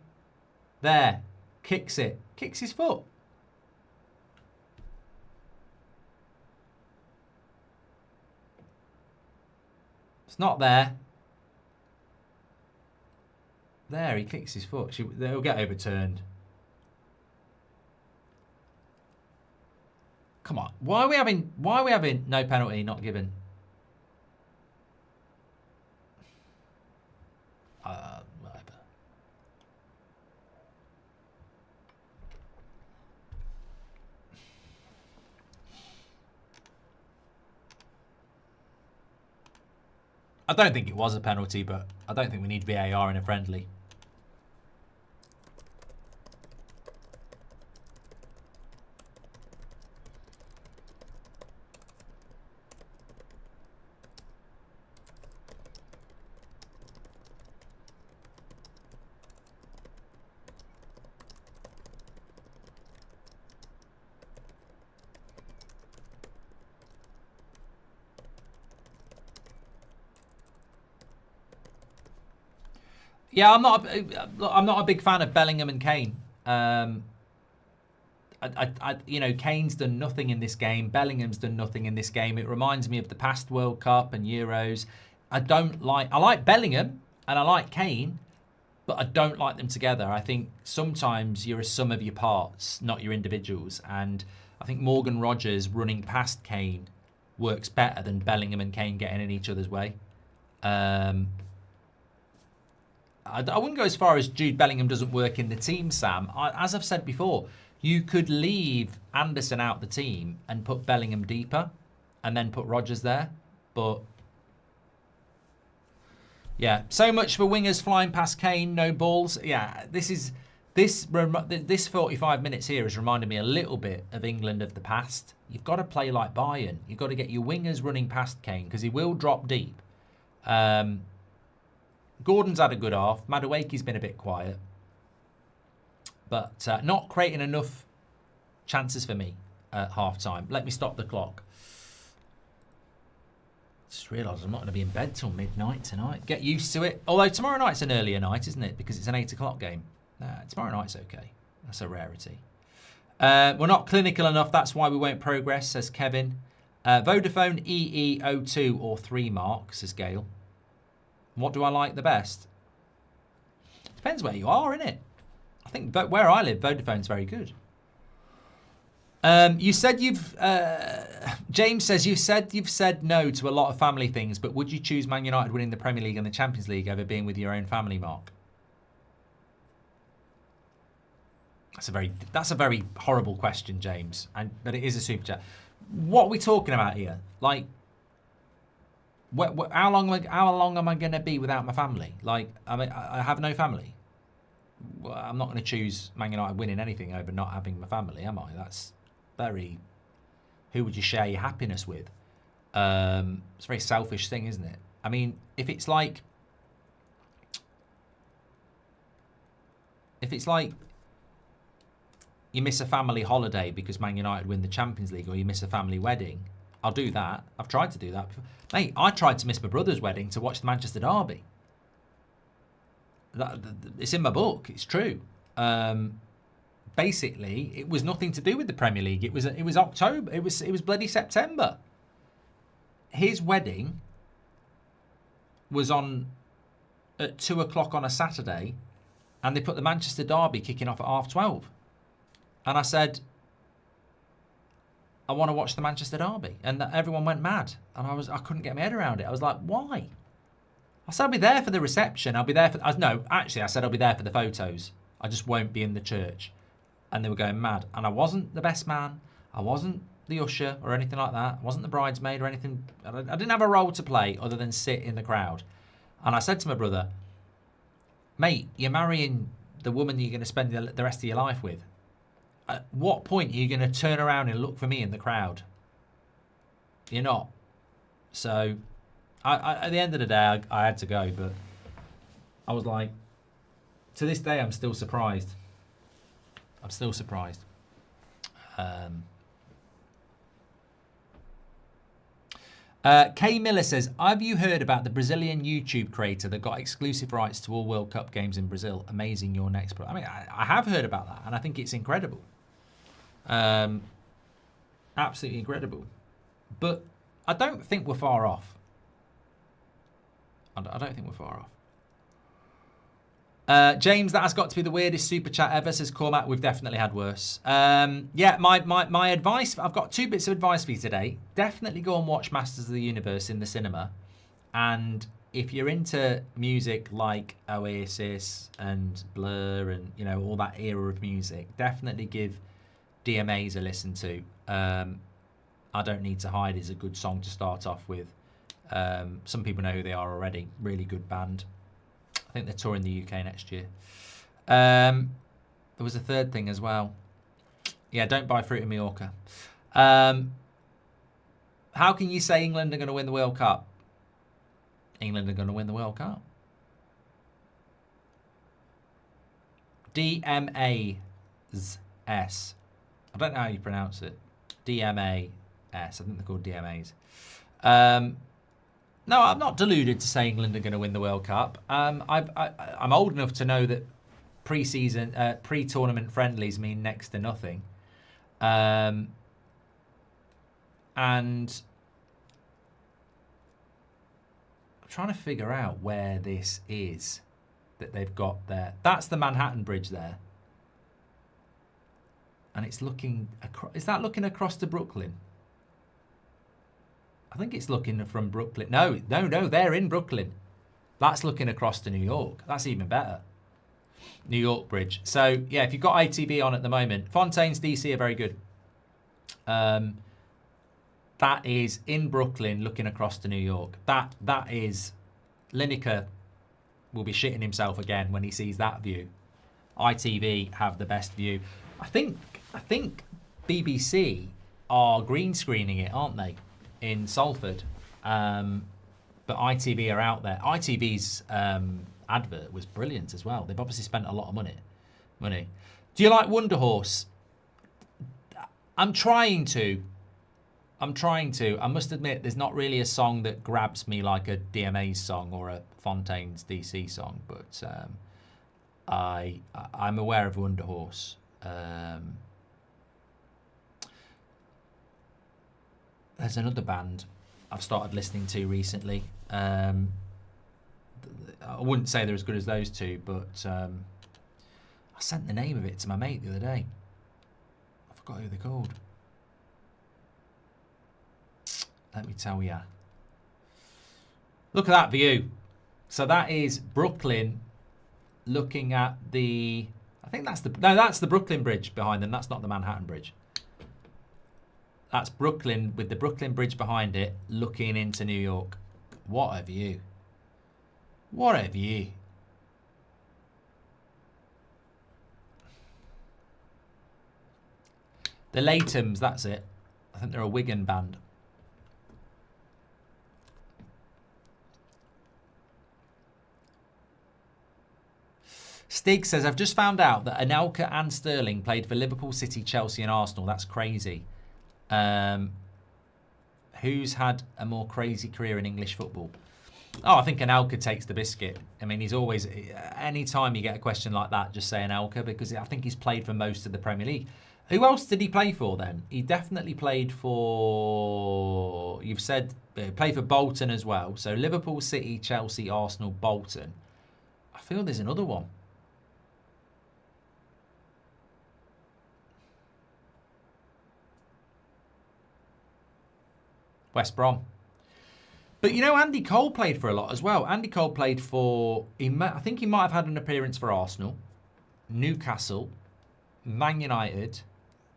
There. Kicks it. Kicks his foot. It's not there. There, he kicks his foot. They'll get overturned. Come on. Why are we having no penalty not given? Whatever. I don't think it was a penalty, but I don't think we need VAR in a friendly. Yeah, I'm not a big fan of Bellingham and Kane. You know, Kane's done nothing in this game. Bellingham's done nothing in this game. It reminds me of the past World Cup and Euros. I like Bellingham and I like Kane, but I don't like them together. I think sometimes you're a sum of your parts, not your individuals. And I think Morgan Rogers running past Kane works better than Bellingham and Kane getting in each other's way. I wouldn't go as far as Jude Bellingham doesn't work in the team, Sam. As I've said before, you could leave Anderson out the team and put Bellingham deeper and then put Rodgers there. But, yeah, so much for wingers flying past Kane, no balls. Yeah, this 45 minutes here has reminded me a little bit of England of the past. You've got to play like Bayern. You've got to get your wingers running past Kane because he will drop deep. Gordon's had a good half. Madueke's been a bit quiet. But not creating enough chances for me. at half-time. Let me stop the clock. Just realised I'm not going to be in bed till midnight tonight. Get used to it. Although tomorrow night's an earlier night, isn't it? Because it's an 8 o'clock game. Tomorrow night's okay. That's a rarity. We're not clinical enough. That's why we won't progress, says Kevin. Vodafone EE02 or 3 marks, says Gail. What do I like the best? Depends where you are, innit? I think where I live, Vodafone's very good. You said James says you've said no to a lot of family things, but would you choose Man United winning the Premier League and the Champions League over being with your own family, Mark? That's a very horrible question, James, but it is a super chat. What are we talking about here? Like, how long am I going to be without my family? Like, I have no family. Well, I'm not going to choose Man United winning anything over not having my family, am I? That's very... Who would you share your happiness with? It's a very selfish thing, isn't it? I mean, if it's like you miss a family holiday because Man United win the Champions League, or you miss a family wedding, I'll do that. I've tried to do that before. Mate, I tried to miss my brother's wedding to watch the Manchester Derby. It's in my book. It's true. Basically, it was nothing to do with the Premier League. It was October. It was bloody September. His wedding was on at 2 o'clock on a Saturday, and they put the Manchester Derby kicking off at 12:30. And I said, I want to watch the Manchester Derby. And everyone went mad. And I couldn't get my head around it. I was like, why? I said, I'll be there for the reception. I'll be there for... No, actually, I said I'll be there for the photos. I just won't be in the church. And they were going mad. And I wasn't the best man. I wasn't the usher or anything like that. I wasn't the bridesmaid or anything. I didn't have a role to play other than sit in the crowd. And I said to my brother, mate, you're marrying the woman you're going to spend the rest of your life with. At what point are you going to turn around and look for me in the crowd? You're not. So, at the end of the day, I had to go, but I was like, to this day, I'm still surprised. I'm still surprised. Kay Miller says, have you heard about the Brazilian YouTube creator that got exclusive rights to all World Cup games in Brazil? Amazing, your next pro. I mean, I have heard about that, and I think it's incredible. Absolutely incredible. But I don't think we're far off. I don't think we're far off. James, that has got to be the weirdest super chat ever, says Cormac. We've definitely had worse. Yeah, my advice, I've got 2 bits of advice for you today. Definitely go and watch Masters of the Universe in the cinema. And if you're into music like Oasis and Blur and, you know, all that era of music, definitely give DMAs a listen to. I Don't Need to Hide is a good song to start off with. Some people know who they are already. Really good band. I think they're touring the UK next year. There was a third thing as well. Yeah, don't buy fruit in Mallorca. How can you say England are going to win the World Cup? England are going to win the World Cup. DMAS. I don't know how you pronounce it. DMAS. I think they're called DMAs. No, I'm not deluded to say England are going to win the World Cup. I'm old enough to know that pre-tournament friendlies mean next to nothing. And I'm trying to figure out where this is that they've got there. That's the Manhattan Bridge there. And it's looking across. Is that looking across to Brooklyn? I think it's looking from Brooklyn. No, they're in Brooklyn. That's looking across to New York. That's even better. New York Bridge. So, yeah, if you've got ITV on at the moment, Fontaine's DC are very good. That is in Brooklyn looking across to New York. That is... Lineker will be shitting himself again when he sees that view. ITV have the best view. I think BBC are green screening it, aren't they? In Salford, but ITV are out there. ITV's advert was brilliant as well. They've obviously spent a lot of money. Do you like Wonder Horse? I'm trying to. I must admit, there's not really a song that grabs me like a DMA's song or a Fontaine's DC song, but I'm aware of Wonder Horse. There's another band I've started listening to recently. I wouldn't say they're as good as those two, but I sent the name of it to my mate the other day. I forgot who they're called. Let me tell you. Look at that view. So that is Brooklyn looking at the... I think that's the... No, that's the Brooklyn Bridge behind them. That's not the Manhattan Bridge. That's Brooklyn with the Brooklyn Bridge behind it looking into New York. What a view. What a view. The Latums, that's it. I think they're a Wigan band. Stig says, I've just found out that Anelka and Sterling played for Liverpool, City, Chelsea and Arsenal. That's crazy. Who's had a more crazy career in English football? Oh, I think Anelka takes the biscuit. I mean, he's always... Any time you get a question like that, just say Anelka, because I think he's played for most of the Premier League. Who else did he play for then? He definitely played for... You've said... played for Bolton as well. So Liverpool, City, Chelsea, Arsenal, Bolton. I feel there's another one. West Brom. But you know, Andy Cole played for a lot as well. Andy Cole played for... I think he might have had an appearance for Arsenal, Newcastle, Man United,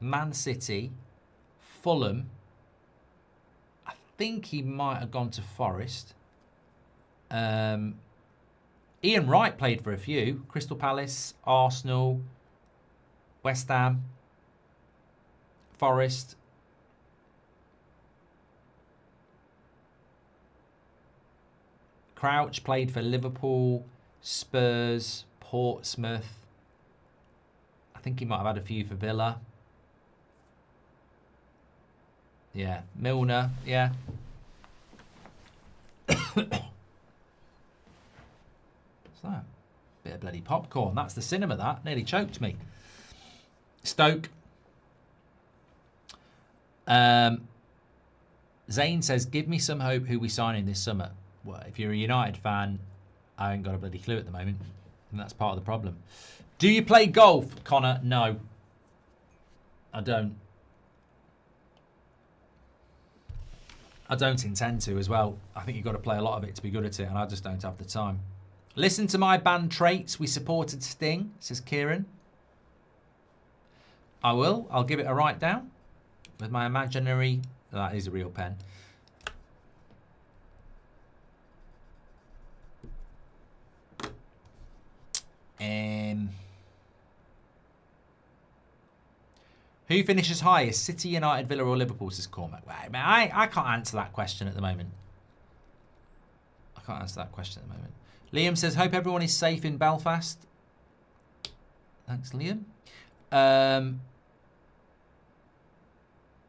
Man City, Fulham. I think he might have gone to Forest. Ian Wright played for a few. Crystal Palace, Arsenal, West Ham, Forest. Crouch played for Liverpool, Spurs, Portsmouth. I think he might have had a few for Villa. Yeah, Milner, yeah. What's that? Bit of bloody popcorn. That's the cinema, that. Nearly choked me. Stoke. Zane says, give me some hope who we signing this summer. Well, if you're a United fan, I ain't got a bloody clue at the moment. And that's part of the problem. Do you play golf, Connor? No. I don't. I don't intend to as well. I think you've got to play a lot of it to be good at it, and I just don't have the time. Listen to my band Traits. We supported Sting, says Kieran. I will. I'll give it a write down with my imaginary... That is a real pen. Who finishes highest? City, United, Villa or Liverpool, says Cormac. Well, I can't answer that question at the moment. I can't answer that question at the moment. Liam says, hope everyone is safe in Belfast. Thanks, Liam.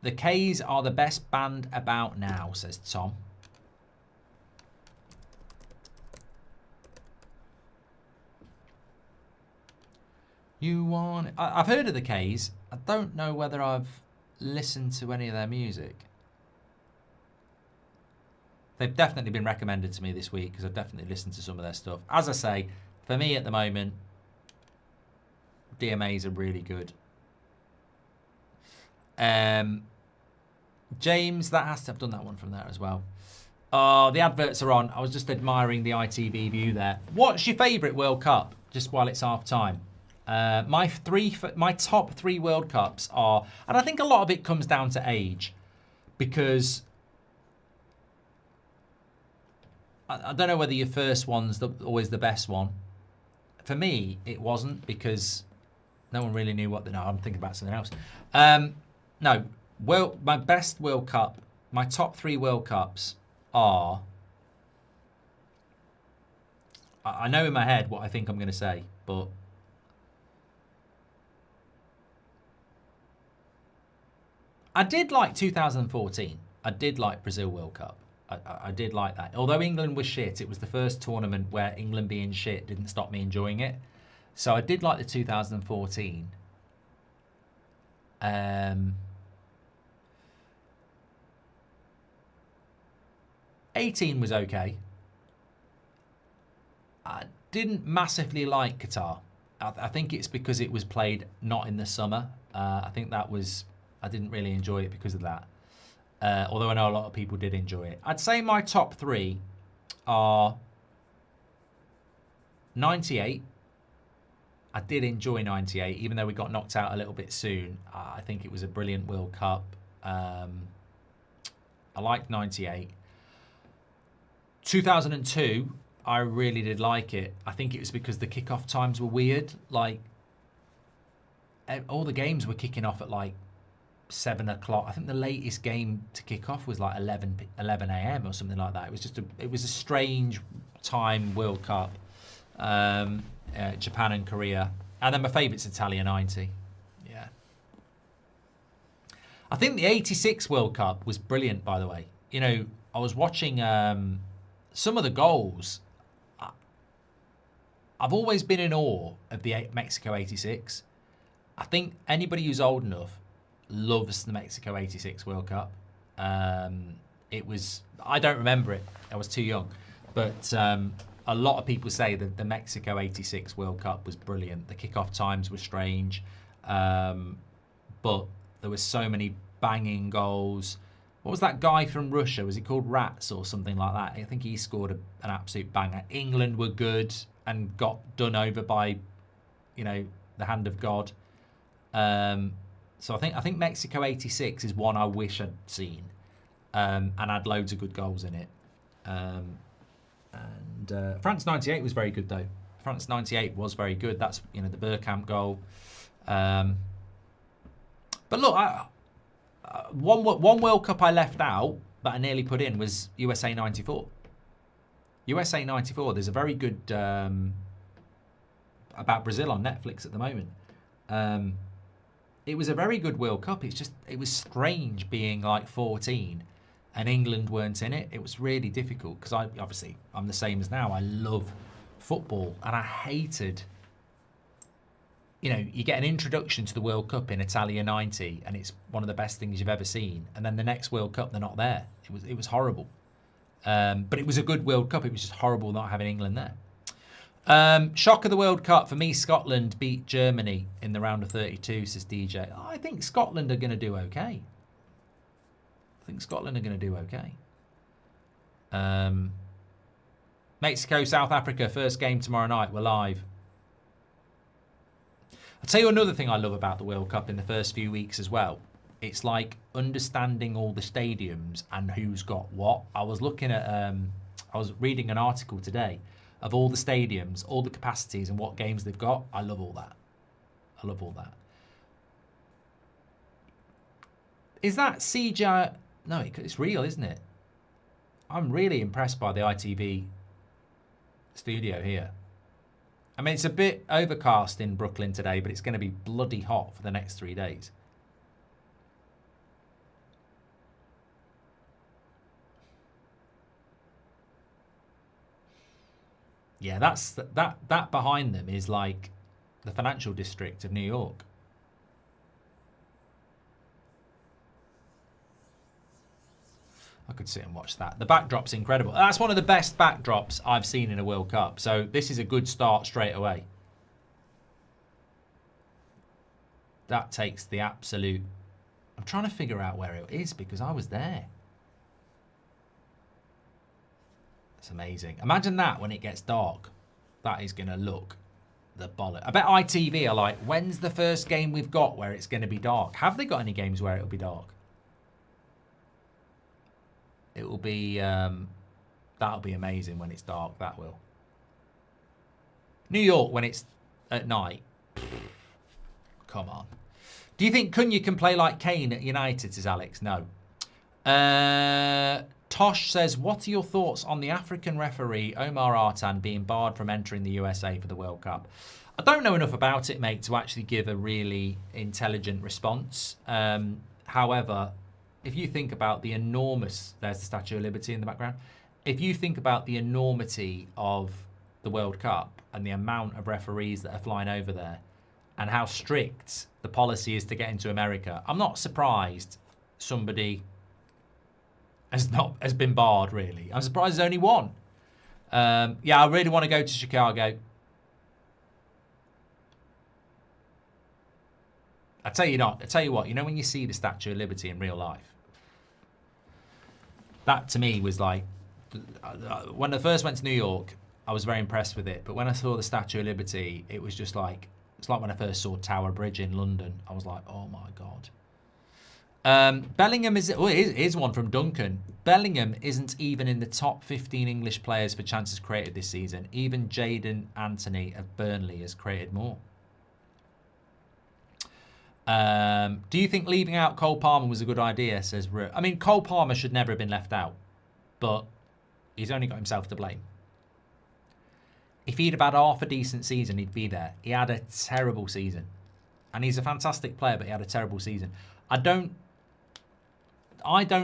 The K's are the best band about now, says Tom. You want... I've heard of the K's. I don't know whether I've listened to any of their music. They've definitely been recommended to me this week because I've definitely listened to some of their stuff. As I say, for me at the moment, DMAs are really good. James, that has to have done that one from there as well. Oh, the adverts are on. I was just admiring the ITV view there. What's your favourite World Cup? Just while it's half time. My top three World Cups are, and I think a lot of it comes down to age, because I don't know whether your first one's always the best one. For me, it wasn't, because no one really knew what the... No, I'm thinking about something else. No, well, my best World Cup, my top three World Cups are... I know in my head what I think I'm going to say, but... I did like 2014. I did like Brazil World Cup. I did like that. Although England was shit, it was the first tournament where England being shit didn't stop me enjoying it. So I did like the 2014. 18 was okay. I didn't massively like Qatar. I think it's because it was played not in the summer. I think that was... I didn't really enjoy it because of that. Although I know a lot of people did enjoy it. I'd say my top three are 98. I did enjoy 98, even though we got knocked out a little bit soon. I think it was a brilliant World Cup. I liked 98. 2002, I really did like it. I think it was because the kickoff times were weird. Like, all the games were kicking off at like 7 o'clock. I think the latest game to kick off was like 11 a.m. or something like that. It was a strange time World Cup. Japan and Korea. And then my favourite's Italia 90. Yeah. I think the 86 World Cup was brilliant, by the way. You know, I was watching some of the goals. I've always been in awe of the Mexico 86. I think anybody who's old enough loves the Mexico 86 World Cup. It was... I don't remember it. I was too young. But... a lot of people say that the Mexico 86 World Cup was brilliant. The kickoff times were strange, but there were so many banging goals. What was that guy from Russia? Was he called Rats or something like that? I think he scored an absolute banger. England were good and got done over by, you know, the hand of God. So I think Mexico 86 is one I wish I'd seen, and had loads of good goals in it. And France 98 was very good, though. France 98 was very good. That's, you know, the Bergkamp goal. But look, one World Cup I left out that I nearly put in was USA 94. USA 94, there's a very good about Brazil on Netflix at the moment. It was a very good World Cup. It was strange being like 14 and England weren't in it. It was really difficult because I'm the same as now. I love football and I hated, you know, you get an introduction to the World Cup in Italia 90 and it's one of the best things you've ever seen. And then the next World Cup, they're not there. It was horrible. But it was a good World Cup. It was just horrible not having England there. Shock of the World Cup, for me, Scotland beat Germany in the round of 32, says DJ. I think Scotland are going to do okay. Mexico, South Africa, first game tomorrow night. We're live. I'll tell you another thing I love about the World Cup in the first few weeks as well. It's like understanding all the stadiums and who's got what. I was looking at, I was reading an article today of all the stadiums, all the capacities and what games they've got. I love all that. Is that CGI? No, it's real, isn't it? I'm really impressed by the ITV studio here. I mean, it's a bit overcast in Brooklyn today, but it's going to be bloody hot for the next 3 days. Yeah, that behind them is like the financial district of New York. I could sit and watch that. The backdrop's incredible. That's one of the best backdrops I've seen in a World Cup. So this is a good start straight away. That takes the absolute... I'm trying to figure out where it is because I was there. It's amazing. Imagine that when it gets dark. That is going to look the bollock. I bet ITV are like, when's the first game we've got where it's going to be dark? Have they got any games where it'll be dark? It will be, that'll be amazing when it's dark, that will. New York, when it's at night. Come on. Do you think Cunha can play like Kane at United, says Alex? No. Tosh says, what are your thoughts on the African referee Omar Artan being barred from entering the USA for the World Cup? I don't know enough about it, mate, to actually give a really intelligent response. However, if you think about the enormous, there's the Statue of Liberty in the background. If you think about the enormity of the World Cup and the amount of referees that are flying over there and how strict the policy is to get into America, I'm not surprised somebody has been barred, really. I'm surprised there's only one. Yeah, I really want to go to Chicago. I tell you what, you know when you see the Statue of Liberty in real life, that to me was like, when I first went to New York, I was very impressed with it. But when I saw the Statue of Liberty, it was just like, it's like when I first saw Tower Bridge in London. I was like, oh my God. Bellingham here's one from Duncan. Bellingham isn't even in the top 15 English players for chances created this season. Even Jadon Anthony of Burnley has created more. Do you think leaving out Cole Palmer was a good idea, says Ru? I mean, Cole Palmer should never have been left out, but he's only got himself to blame. If he'd have had half a decent season, he'd be there. He had a terrible season. And he's a fantastic player, but he had a terrible season. I don't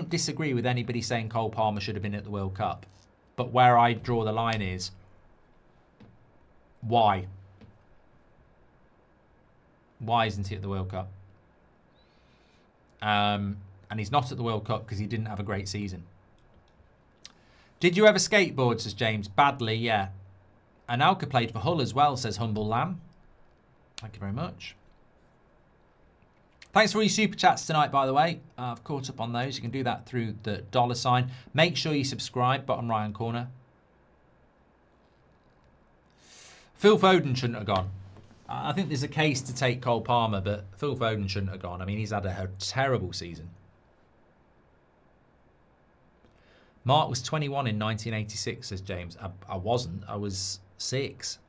disagree with anybody saying Cole Palmer should have been at the World Cup. But where I draw the line is, why? Why isn't he at the World Cup? And he's not at the World Cup because he didn't have a great season. Did you ever skateboard, says James? Badly, yeah. And Alka played for Hull as well, says Humble Lamb. Thank you very much. Thanks for all your super chats tonight, by the way. I've caught up on those. You can do that through the $sign. Make sure you subscribe, bottom right-hand corner. Phil Foden shouldn't have gone. I think there's a case to take Cole Palmer, but Phil Foden shouldn't have gone. I mean, he's had a terrible season. Mark was 21 in 1986, says James. I wasn't. I was 6.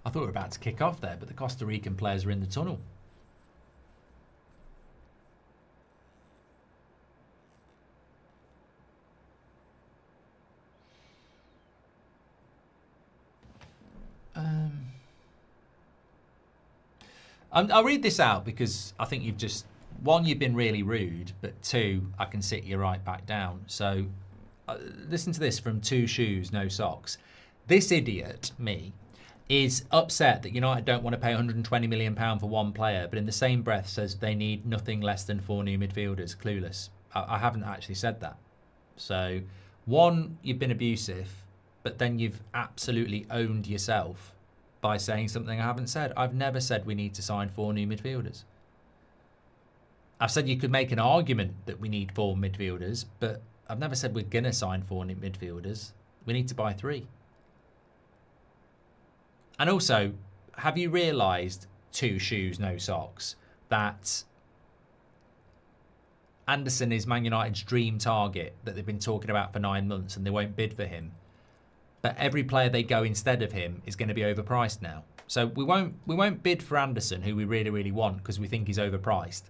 I thought we were about to kick off there, but the Costa Rican players are in the tunnel. I'll read this out because I think you've just, one, you've been really rude, but 2, I can sit you right back down. So listen to this from Two Shoes, No Socks. This idiot, me, is upset that United don't want to pay £120 million for one player, but in the same breath says they need nothing less than 4 new midfielders. Clueless. I haven't actually said that. So, 1, you've been abusive, but then you've absolutely owned yourself by saying something I haven't said. I've never said we need to sign 4 new midfielders. I've said you could make an argument that we need 4 midfielders, but I've never said we're going to sign 4 new midfielders. We need to buy 3. And also, have you realised, Two Shoes, No Socks, that Anderson is Man United's dream target that they've been talking about for 9 months and they won't bid for him? But every player they go instead of him is going to be overpriced now. So we won't bid for Anderson, who we really, really want, because we think he's overpriced.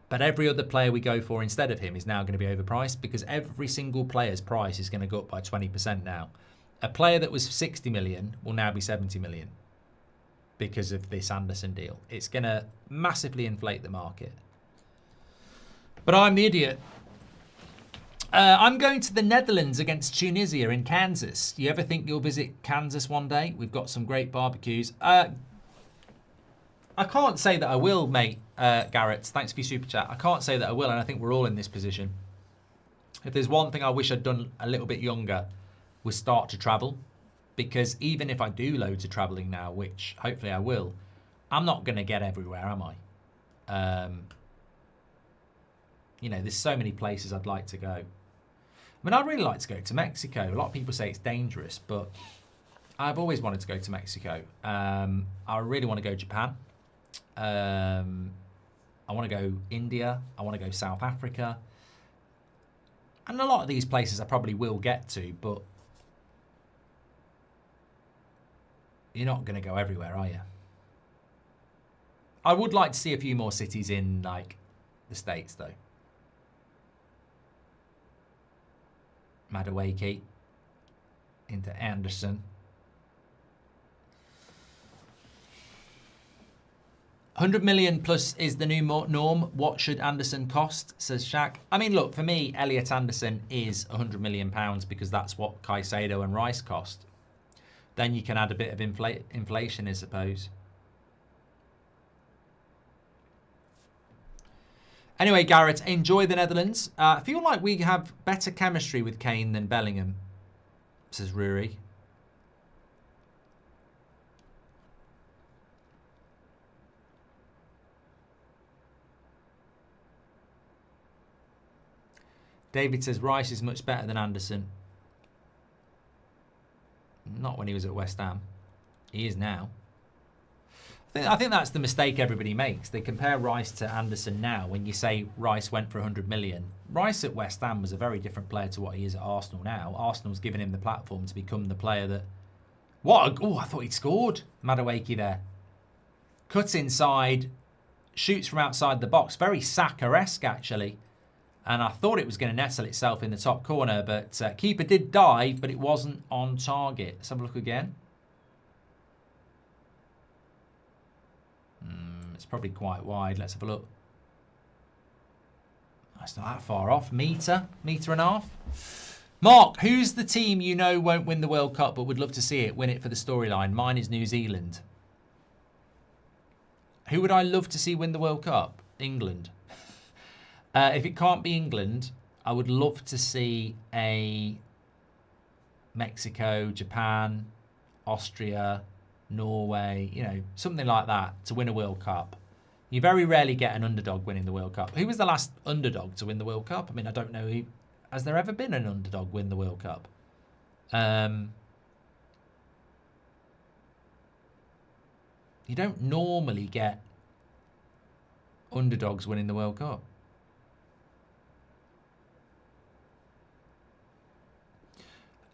But every other player we go for instead of him is now going to be overpriced because every single player's price is going to go up by 20% now. A player that was 60 million will now be 70 million because of this Anderson deal. It's going to massively inflate the market. But I'm the idiot. I'm going to the Netherlands against Tunisia in Kansas. Do you ever think you'll visit Kansas one day? We've got some great barbecues. I can't say that I will, mate, Garrett. Thanks for your super chat. I can't say that I will, and I think we're all in this position. If there's one thing I wish I'd done a little bit younger, was start to travel. Because even if I do loads of travelling now, which hopefully I will, I'm not going to get everywhere, am I? You know, there's so many places I'd like to go. I mean, I'd really like to go to Mexico. A lot of people say it's dangerous, but I've always wanted to go to Mexico. I really want to go Japan. I want to go India. I want to go South Africa. And a lot of these places I probably will get to, but you're not going to go everywhere, are you? I would like to see a few more cities in, like, the States, though. Madueke into Anderson. 100 million plus is the new norm. What should Anderson cost, says Shaq. I mean, look, for me, Elliot Anderson is 100 million pounds because that's what Caicedo and Rice cost. Then you can add a bit of inflation, I suppose. Anyway, Garrett, enjoy the Netherlands. I feel like we have better chemistry with Kane than Bellingham, says Rory. David says Rice is much better than Anderson. Not when he was at West Ham. He is now. I think that's the mistake everybody makes. They compare Rice to Anderson now when you say Rice went for 100 million. Rice at West Ham was a very different player to what he is at Arsenal now. Arsenal's given him the platform to become the player that... Oh, I thought he'd scored. Madueke there. Cuts inside, shoots from outside the box. Very Saka-esque, actually. And I thought it was going to nestle itself in the top corner, but keeper did dive, but it wasn't on target. Let's have a look again. It's probably quite wide. Let's have a look. That's not that far off. Metre and a half. Mark, who's the team you know won't win the World Cup but would love to see it win it for the storyline? Mine is New Zealand. Who would I love to see win the World Cup? England. If it can't be England, I would love to see a Mexico, Japan, Austria, Norway, you know, something like that to win a World Cup. You very rarely get an underdog winning the World Cup. Who was the last underdog to win the World Cup? I mean, I don't know. Has there ever been an underdog win the World Cup? You don't normally get underdogs winning the World Cup.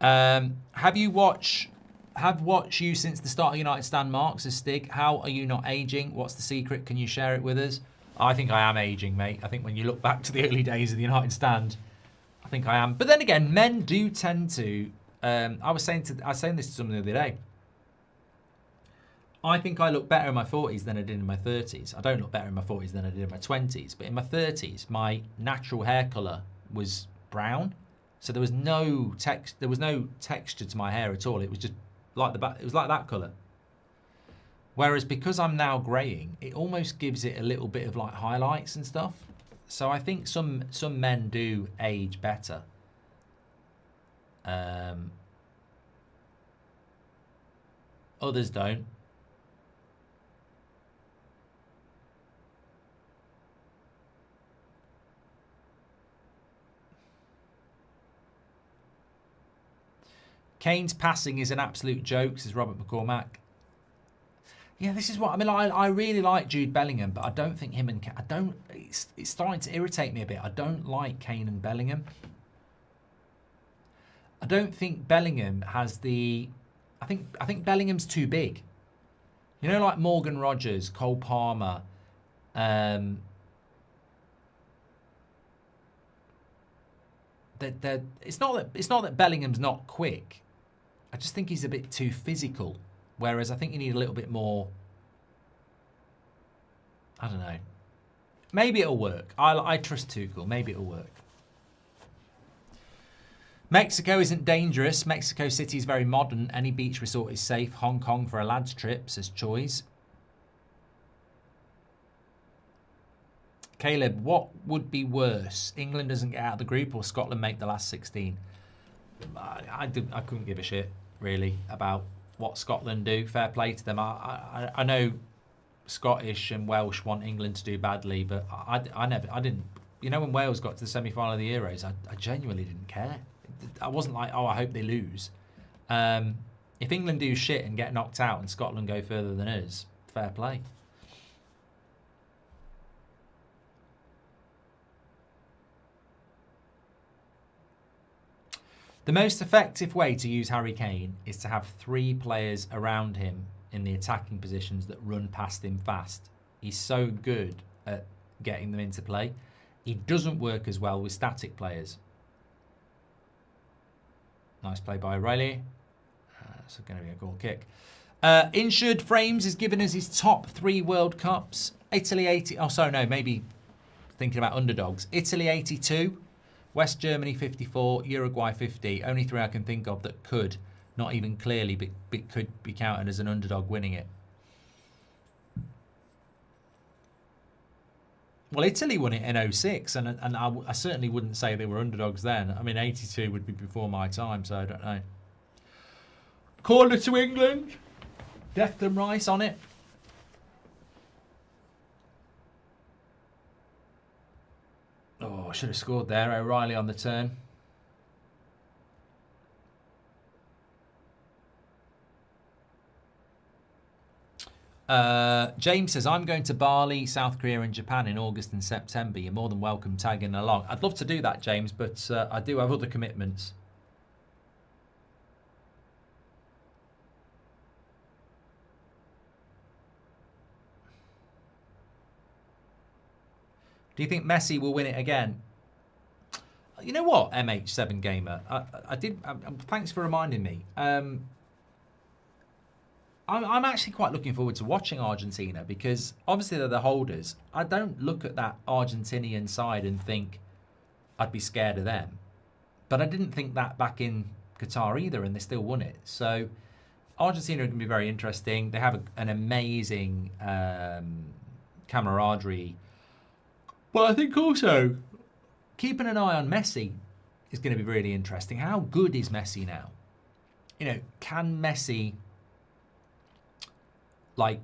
Have watched you since the start of United Stand, Mark, says Stig. How are you not aging? What's the secret? Can you share it with us? I think I am aging, mate. I think when you look back to the early days of the United Stand, I think I am. But then again, men do tend to... I was saying this to someone the other day. I think I look better in my 40s than I did in my 30s. I don't look better in my 40s than I did in my 20s. But in my 30s, my natural hair colour was brown. So there was no texture to my hair at all. It was just like it was like that colour. Whereas because I'm now greying, it almost gives it a little bit of like highlights and stuff. So I think some men do age better. Others don't. Kane's passing is an absolute joke, says Robert McCormack. Yeah, this is what I mean. I really like Jude Bellingham, but I don't think him and it's starting to irritate me a bit. I don't like Kane and Bellingham. I don't think Bellingham has the. I think Bellingham's too big. You know, like Morgan Rogers, Cole Palmer. It's not that Bellingham's not quick. I just think he's a bit too physical. Whereas I think you need a little bit more... I don't know. Maybe it'll work. I trust Tuchel. Maybe it'll work. Mexico isn't dangerous. Mexico City is very modern. Any beach resort is safe. Hong Kong for a lad's trip, says Choi's. Caleb, what would be worse? England doesn't get out of the group or Scotland make the last 16? I couldn't give a shit, really, about what Scotland do. Fair play to them. I know Scottish and Welsh want England to do badly, but I didn't. You know, when Wales got to the semi-final of the Euros, I genuinely didn't care. I wasn't like, oh, I hope they lose. If England do shit and get knocked out and Scotland go further than us, fair play. The most effective way to use Harry Kane is to have 3 players around him in the attacking positions that run past him fast. He's so good at getting them into play. He doesn't work as well with static players. Nice play by O'Reilly. It's going to be a goal kick. Insured Frames is giving us his top 3 World Cups. Italy 80. Oh, sorry, no, maybe thinking about underdogs. Italy 82, West Germany 54, Uruguay 50. Only 3 I can think of that could, not even clearly, but could be counted as an underdog winning it. Well, Italy won it in 06, and I certainly wouldn't say they were underdogs then. I mean, 82 would be before my time, so I don't know. Corner to England. Declan Rice on it. Oh, I should have scored there. O'Reilly on the turn. James says, I'm going to Bali, South Korea and Japan in August and September. You're more than welcome tagging along. I'd love to do that, James, but I do have other commitments. Do you think Messi will win it again? You know what, MH7 Gamer? I did. Thanks for reminding me. I'm actually quite looking forward to watching Argentina because obviously they're the holders. I don't look at that Argentinian side and think I'd be scared of them. But I didn't think that back in Qatar either, and they still won it. So Argentina are going to be very interesting. They have an amazing camaraderie. But I think also keeping an eye on Messi is going to be really interesting. How good is Messi now? You know, can Messi like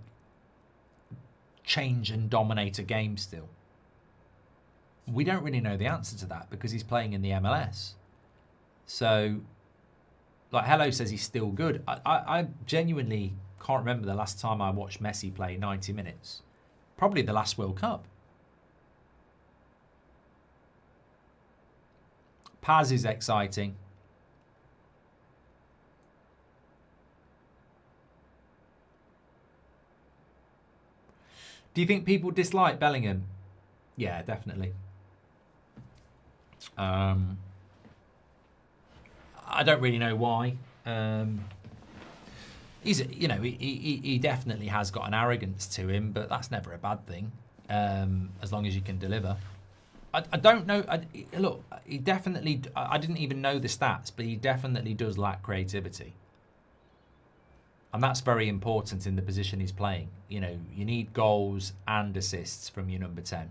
change and dominate a game still? We don't really know the answer to that because he's playing in the MLS. So, like Hello says he's still good. I genuinely can't remember the last time I watched Messi play 90 minutes. Probably the last World Cup. Paz is exciting. Do you think people dislike Bellingham? Yeah, definitely. I don't really know why. He's, you know, he definitely has got an arrogance to him, but that's never a bad thing, as long as you can deliver. I don't know. Look, he definitely. I didn't even know the stats, but he definitely does lack creativity. And that's very important in the position he's playing. You know, you need goals and assists from your number 10.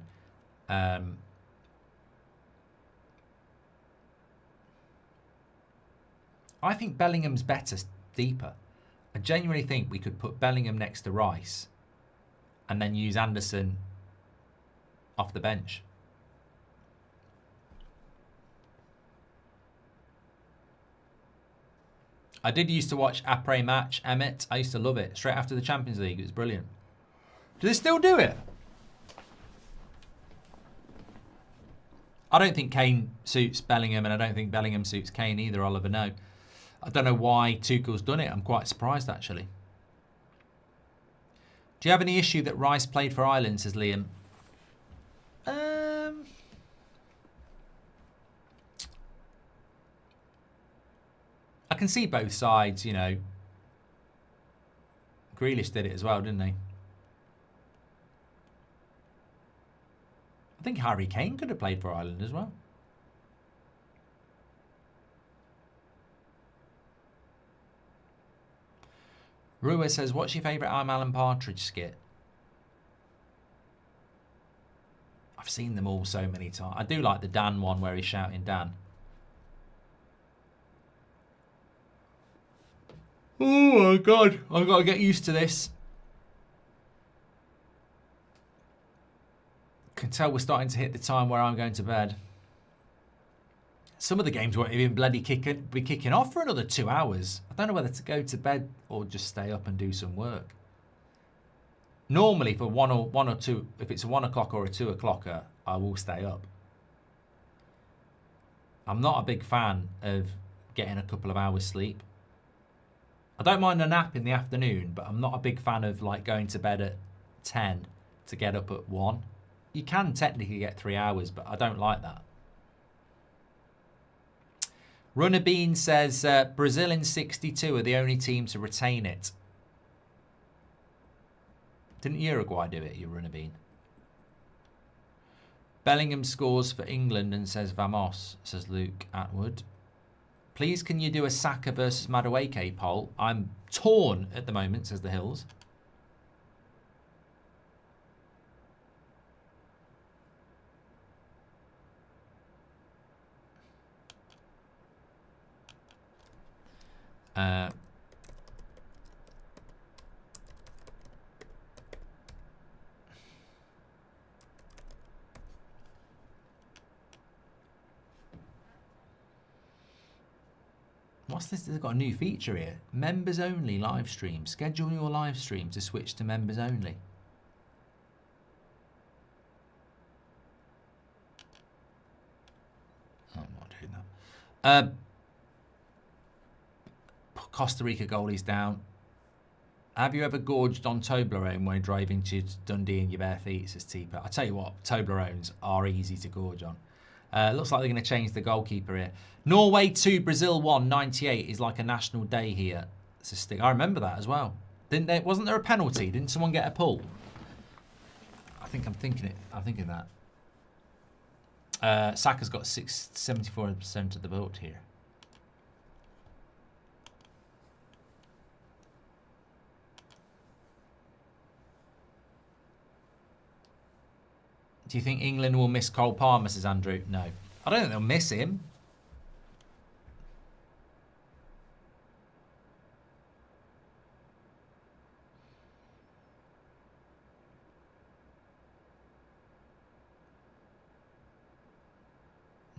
I think Bellingham's better deeper. I genuinely think we could put Bellingham next to Rice and then use Anderson off the bench. I did used to watch Après Match, Emmett. I used to love it. Straight after the Champions League. It was brilliant. Do they still do it? I don't think Kane suits Bellingham, and I don't think Bellingham suits Kane either, Oliver. No. I don't know why Tuchel's done it. I'm quite surprised, actually. Do you have any issue that Rice played for Ireland, says Liam? I can see both sides, you know. Grealish did it as well, didn't he? I think Harry Kane could have played for Ireland as well. Rua says, what's your favourite I'm Alan Partridge skit? I've seen them all so many times. I do like the Dan one where he's shouting Dan. Oh my God, I've got to get used to this. Can tell we're starting to hit the time where I'm going to bed. Some of the games won't even bloody be kicking off for another 2 hours. I don't know whether to go to bed or just stay up and do some work. Normally for one or two, if it's a 1 o'clock or a 2 o'clocker, I will stay up. I'm not a big fan of getting a couple of hours sleep. I don't mind a nap in the afternoon, but I'm not a big fan of like going to bed at 10 to get up at 1. You can technically get 3 hours, but I don't like that. Runner Bean says Brazil in 62 are the only team to retain it. Didn't Uruguay do it, you runner bean? Bellingham scores for England and says Vamos, says Luke Atwood. Please can you do a Saka versus Madueke poll? I'm torn at the moment, says the Hills. What's this? They've got a new feature here. Members only live stream. Schedule your live stream to switch to members only. Oh, I'm not doing that. Costa Rica goalie's down. Have you ever gorged on Toblerone when driving to Dundee in your bare feet, says Teeper? I tell you what, Toblerones are easy to gorge on. Looks like they're going to change the goalkeeper here. Norway 2, Brazil 1, 98 is like a national day here. It's a stick. I remember that as well. Didn't there? Wasn't there a penalty? Didn't someone get a pull? I think I'm thinking it. I'm thinking that. Saka's got 74% of the vote here. Do you think England will miss Cole Palmer, says Andrew? No. I don't think they'll miss him.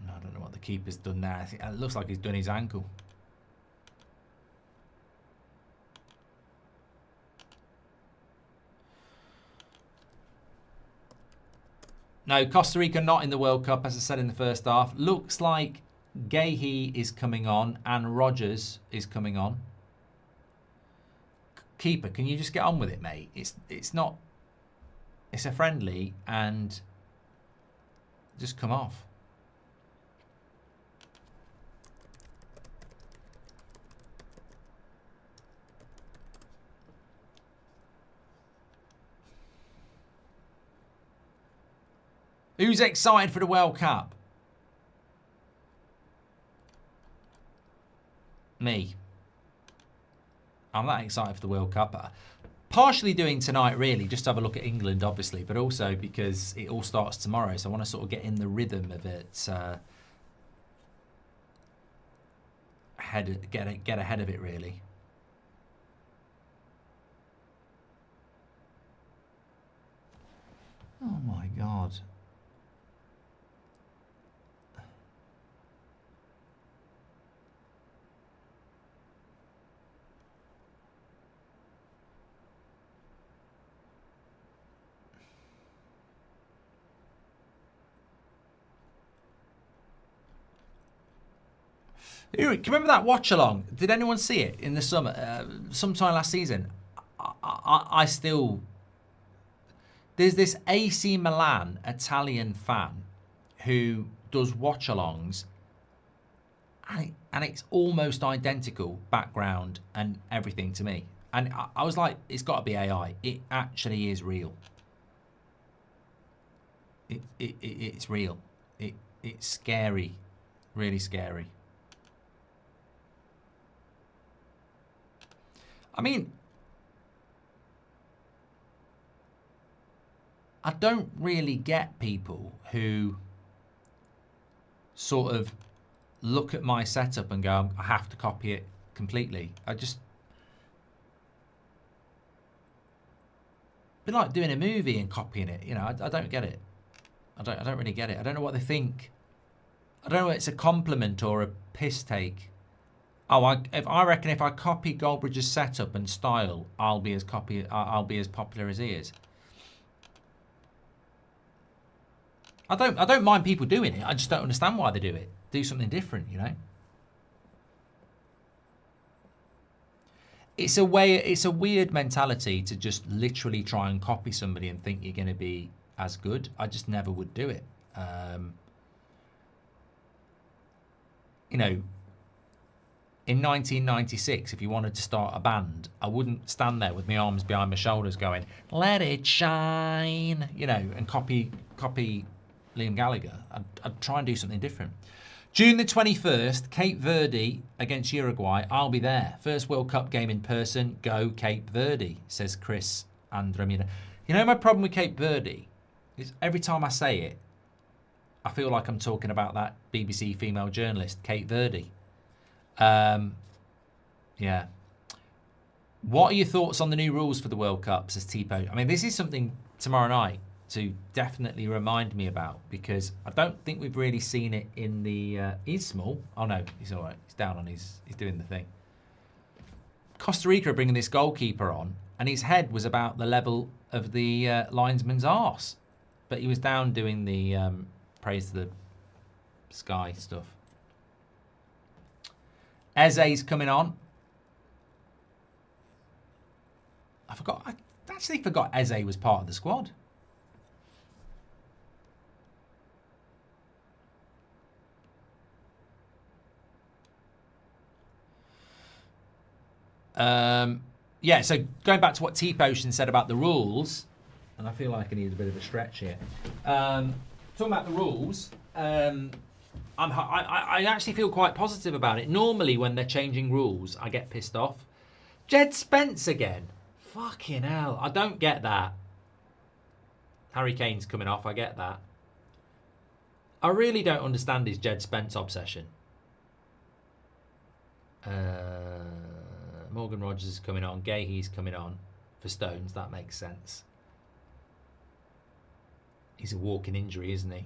No, I don't know what the keeper's done there. I think it looks like he's done his ankle. No, Costa Rica not in the World Cup, as I said in the first half. Looks like Gahey is coming on and Rogers is coming on. Keeper, can you just get on with it, mate? It's not... It's a friendly and just come off. Who's excited for the World Cup? Me. I'm that excited for the World Cup. Partially doing tonight, really, just to have a look at England, obviously, but also because it all starts tomorrow, so I want to sort of get in the rhythm of it. Get ahead of it, really. Oh my God. Can you remember that watch-along? Did anyone see it in the summer? Sometime last season. I still... There's this AC Milan Italian fan who does watch-alongs, and it's almost identical background and everything to me. And I was like, it's got to be AI. It actually is real. It's real. It's scary. Really scary. I mean, I don't really get people who sort of look at my setup and go, I have to copy it completely. I just... Be like doing a movie and copying it. You know, I don't get it. I don't really get it. I don't know what they think. I don't know if it's a compliment or a piss take. Oh, I reckon if I copy Goldbridge's setup and style, I'll be as popular as he is. I don't mind people doing it. I just don't understand why they do it. Do something different, you know. It's a weird mentality to just literally try and copy somebody and think you're going to be as good. I just never would do it. You know, in 1996, if you wanted to start a band, I wouldn't stand there with my arms behind my shoulders going, "Let it shine," you know, and copy Liam Gallagher. I'd try and do something different. June the 21st, Cape Verde against Uruguay. I'll be there. First World Cup game in person. Go Cape Verde, says Chris Andromeda. You know, my problem with Cape Verde is every time I say it, I feel like I'm talking about that BBC female journalist, Cape Verde. Yeah. What are your thoughts on the new rules for the World Cup, says Tipo? I mean, this is something tomorrow night to definitely remind me about, because I don't think we've really seen it in the... he's small. Oh, no, he's all right. He's down on his... He's doing the thing. Costa Rica are bringing this goalkeeper on, and his head was about the level of the linesman's arse. But he was down doing the praise to the sky stuff. Eze's coming on. I actually forgot Eze was part of the squad. Yeah, so going back to what T-Potion said about the rules, and I feel like I need a bit of a stretch here. Talking about the rules, I actually feel quite positive about it. Normally, when they're changing rules, I get pissed off. Jed Spence again. Fucking hell. I don't get that. Harry Kane's coming off. I get that. I really don't understand his Jed Spence obsession. Morgan Rogers is coming on. Gahey's coming on for Stones. That makes sense. He's a walking injury, isn't he?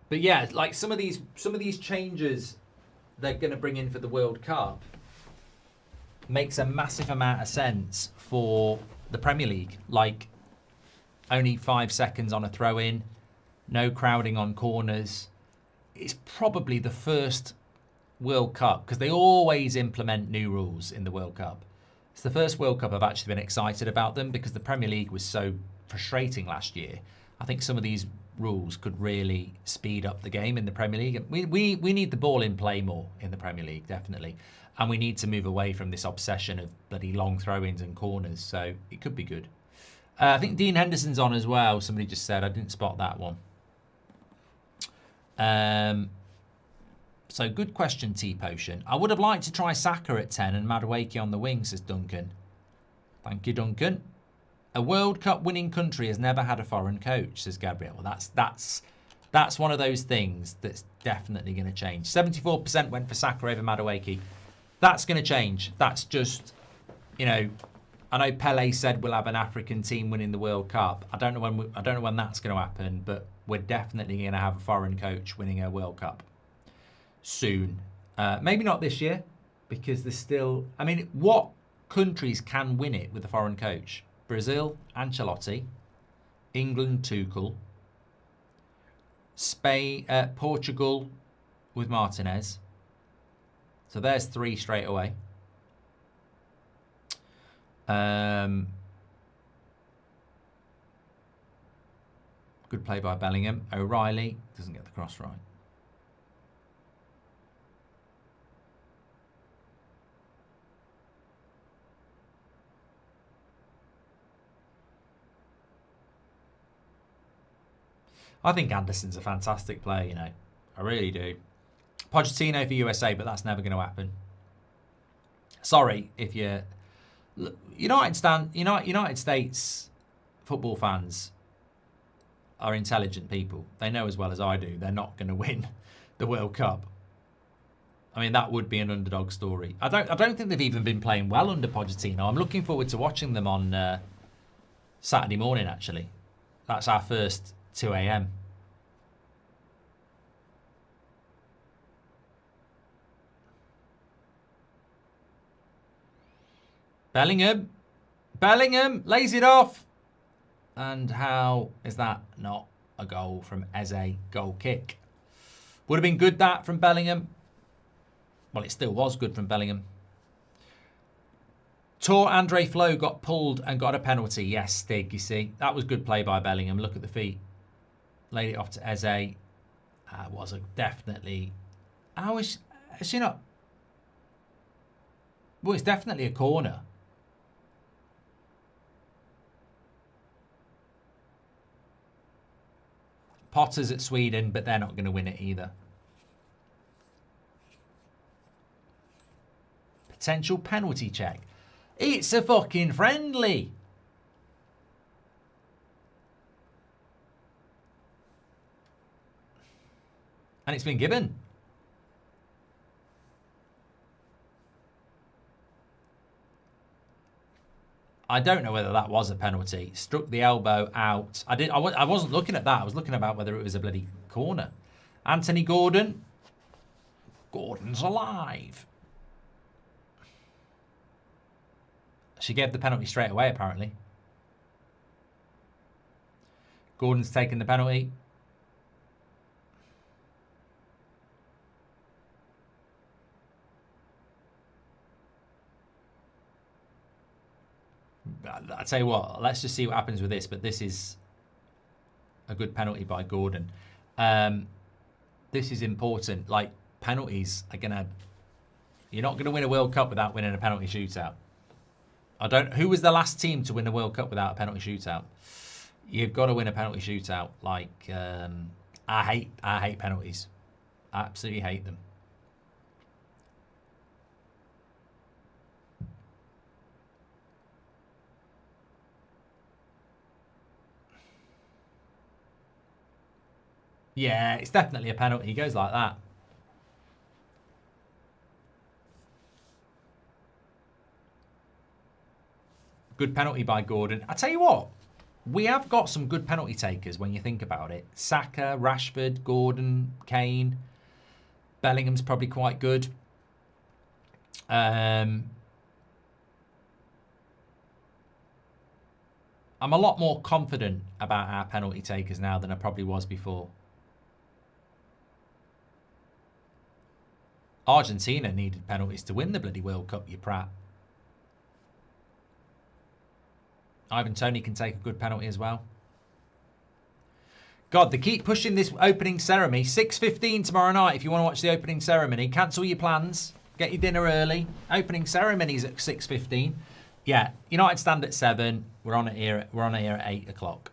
But yeah, like some of these changes they're going to bring in for the World Cup makes a massive amount of sense for the Premier League. Like only 5 seconds on a throw-in, no crowding on corners. It's probably the first World Cup, because they always implement new rules in the World Cup. It's the first World Cup I've actually been excited about them, because the Premier League was so frustrating last year. I think some of these rules could really speed up the game in the Premier League. We need the ball in play more in the Premier League, definitely. And we need to move away from this obsession of bloody long throw-ins and corners. So it could be good. I think Dean Henderson's on as well. Somebody just said. I didn't spot that one. So good question, T-Potion. I would have liked to try Saka at 10 and Madueke on the wing, says Duncan. Thank you, Duncan. A World Cup winning country has never had a foreign coach, says Gabriel. Well, that's one of those things that's definitely going to change. 74% went for Saka over Madueke. That's going to change. That's just, you know, I know Pele said we'll have an African team winning the World Cup. I don't know when that's going to happen, but we're definitely going to have a foreign coach winning a World Cup soon. Maybe not this year, because there's still... I mean, what countries can win it with a foreign coach? Brazil, Ancelotti. England, Tuchel. Spain, Portugal with Martinez. So there's 3 straight away. Good play by Bellingham. O'Reilly doesn't get the cross right. I think Anderson's a fantastic player, you know. I really do. Pochettino for USA, but that's never going to happen. Sorry if you're... United States football fans are intelligent people. They know as well as I do they're not going to win the World Cup. I mean, that would be an underdog story. I don't think they've even been playing well under Pochettino. I'm looking forward to watching them on Saturday morning, actually. That's our first 2 a.m. Bellingham lays it off. And how is that not a goal from Eze? Goal kick. Would have been good, that, from Bellingham. Well, it still was good from Bellingham. Tor Andre Flo got pulled and got a penalty. Yes, Stig, you see. That was good play by Bellingham. Look at the feet. Laid it off to Eze. Was a definitely... How is she not... Well, it's definitely a corner. Potter's at Sweden, but they're not going to win it either. Potential penalty check. It's a fucking friendly. And it's been given. I don't know whether that was a penalty. Struck the elbow out. I wasn't looking at that. I was looking about whether it was a bloody corner. Anthony Gordon. Gordon's alive. She gave the penalty straight away, apparently. Gordon's taken the penalty. I tell you what, let's just see what happens with this. But this is a good penalty by Gordon. This is important. Like, penalties are gonna... You're not gonna win a World Cup without winning a penalty shootout. Who was the last team to win a World Cup without a penalty shootout? You've got to win a penalty shootout. Like, I hate penalties. I absolutely hate them. Yeah, it's definitely a penalty. He goes like that. Good penalty by Gordon. I tell you what, we have got some good penalty takers when you think about it. Saka, Rashford, Gordon, Kane. Bellingham's probably quite good. I'm a lot more confident about our penalty takers now than I probably was before. Argentina needed penalties to win the bloody World Cup, you prat. Ivan Toney can take a good penalty as well. God, they keep pushing this opening ceremony. 6:15 tomorrow night if you want to watch the opening ceremony. Cancel your plans. Get your dinner early. Opening ceremony's at 6:15. Yeah, United stand at 7. We're on it here at 8 o'clock.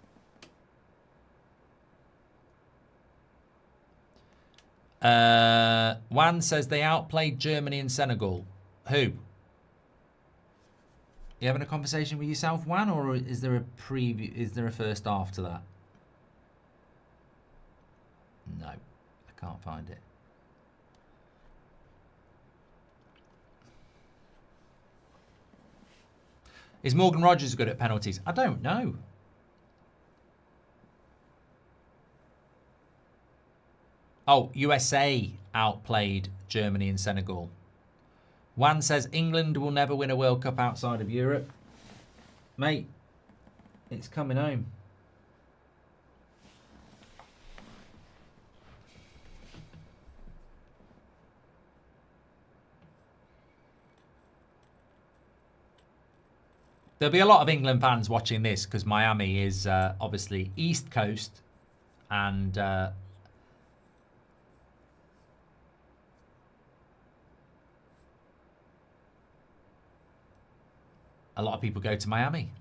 Juan says they outplayed Germany and Senegal. Who? You having a conversation with yourself, Juan, or is there a preview? Is there a first half to that? No, I can't find it. Is Morgan Rogers good at penalties? I don't know. Oh, USA outplayed Germany and Senegal. Juan says England will never win a World Cup outside of Europe. Mate, it's coming home. There'll be a lot of England fans watching this because Miami is obviously East Coast and a lot of people go to Miami.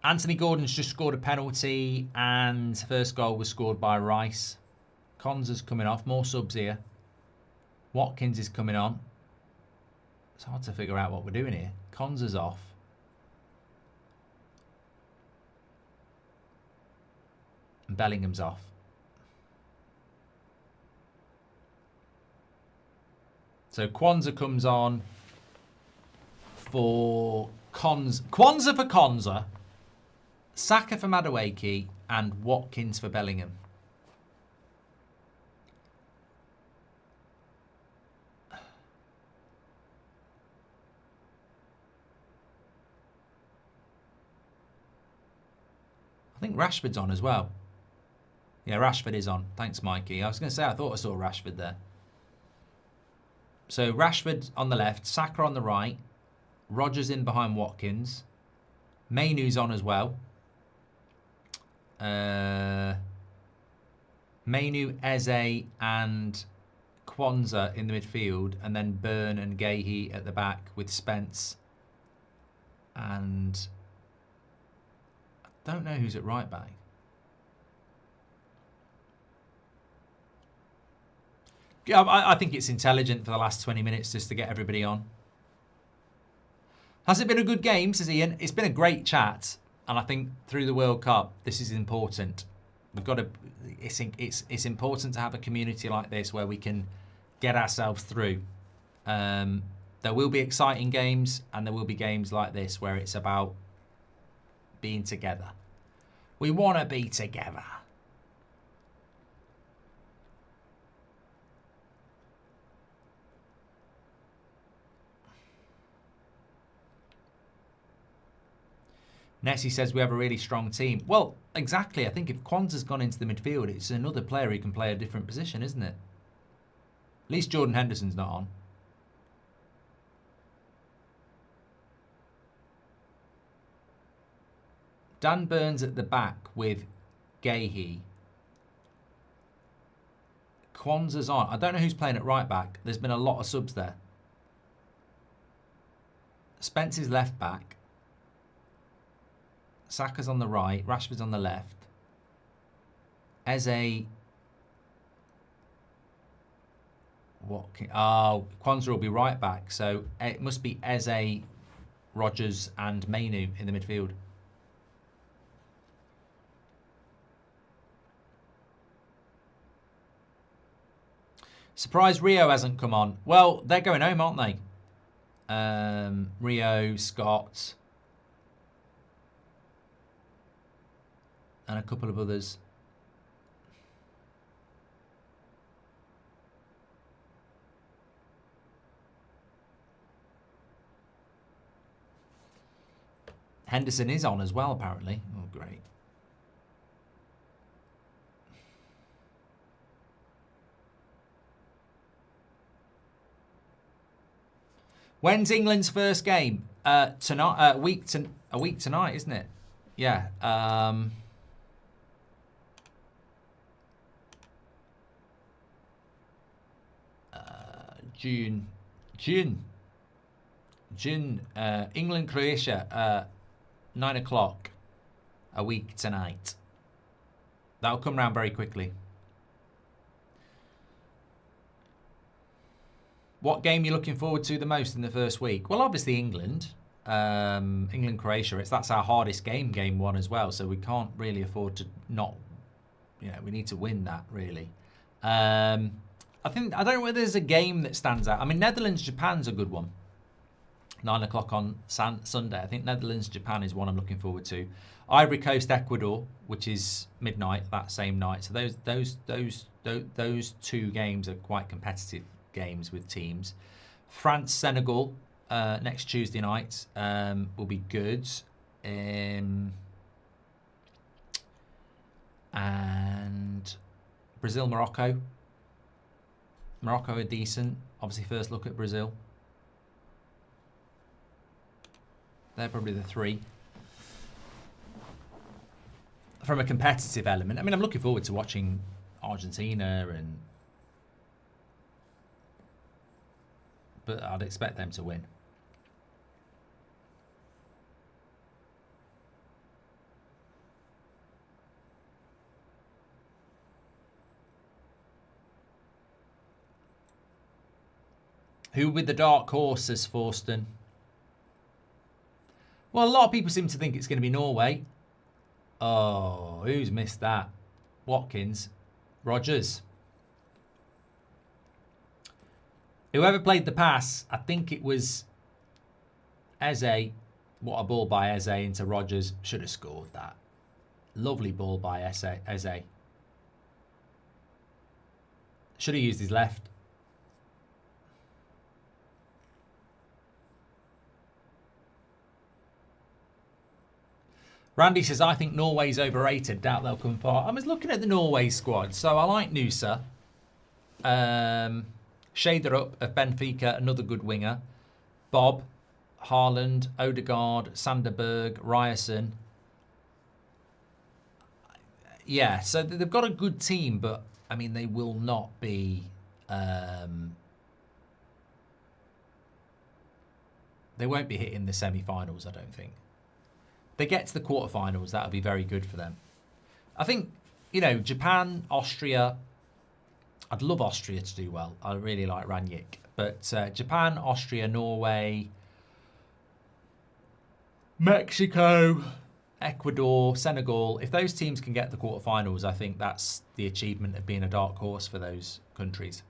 Anthony Gordon's just scored a penalty and first goal was scored by Rice. Konza's coming off. More subs here. Watkins is coming on. It's hard to figure out what we're doing here. Konza's off. And Bellingham's off. So Kwanzaa comes on for Kwanzaa for Konza, Saka for Madueke, and Watkins for Bellingham. I think Rashford's on as well. Yeah, Rashford is on. Thanks, Mikey. I was going to say, I thought I saw Rashford there. So Rashford on the left, Saka on the right, Rodgers in behind Watkins. Mainoo's on as well. Mainu, Eze and Kwanzaa in the midfield, and then Byrne and Gahey at the back with Spence. And I don't know who's at right back. Yeah, I think it's intelligent for the last 20 minutes just to get everybody on. Has it been a good game, says Ian? It's been a great chat, and I think through the World Cup, this is important. We've got to. It's important to have a community like this where we can get ourselves through. There will be exciting games, and there will be games like this where it's about being together. We want to be together. Nessie says we have a really strong team. Well, exactly. I think if Kwanzaa's gone into the midfield, it's another player who can play a different position, isn't it? At least Jordan Henderson's not on. Dan Burns at the back with Gahey. Kwanzaa's on. I don't know who's playing at right back. There's been a lot of subs there. Spence is left back. Saka's on the right. Rashford's on the left. Eze. Kwanzaa will be right back. So it must be Eze, Rodgers and Mainu in the midfield. Surprised Rio hasn't come on. Well, they're going home, aren't they? Rio, Scott, and a couple of others. Henderson is on as well, apparently. Oh, great. When's England's first game? Tonight. A week tonight, isn't it? Yeah. June. England, Croatia. 9 o'clock. A week tonight. That'll come round very quickly. What game are you looking forward to the most in the first week? Well, obviously England. England, Croatia. That's our hardest game one as well. So we can't really afford to not, we need to win that really. I don't know whether there's a game that stands out. I mean, Netherlands, Japan's a good one. 9 o'clock on Sunday. I think Netherlands, Japan is one I'm looking forward to. Ivory Coast, Ecuador, which is midnight that same night. So those two games are quite competitive games with teams. France, Senegal next Tuesday night will be good. And Brazil, Morocco. Morocco are decent. Obviously, first look at Brazil. They're probably the three. From a competitive element, I mean, I'm looking forward to watching Argentina but I'd expect them to win. Who with the dark horses, Forsten? Well, a lot of people seem to think it's going to be Norway. Oh, who's missed that? Watkins. Rodgers. Whoever played the pass, I think it was Eze. What a ball by Eze into Rodgers. Should have scored that. Lovely ball by Eze. Should have used his left. Randy says, I think Norway's overrated. Doubt they'll come far. I was looking at the Norway squad, so I like Nusa. Shader up of Benfica, another good winger. Bob, Haaland, Odegaard, Sanderberg, Ryerson. Yeah, so they've got a good team, but I mean, they will not be. They won't be hitting the semi-finals, I don't think. If they get to the quarterfinals, that'll be very good for them. I think, you know, Japan, Austria. I'd love Austria to do well. I really like Rangnick, but Japan, Austria, Norway, Mexico, Ecuador, Senegal, if those teams can get the quarterfinals, I think that's the achievement of being a dark horse for those countries.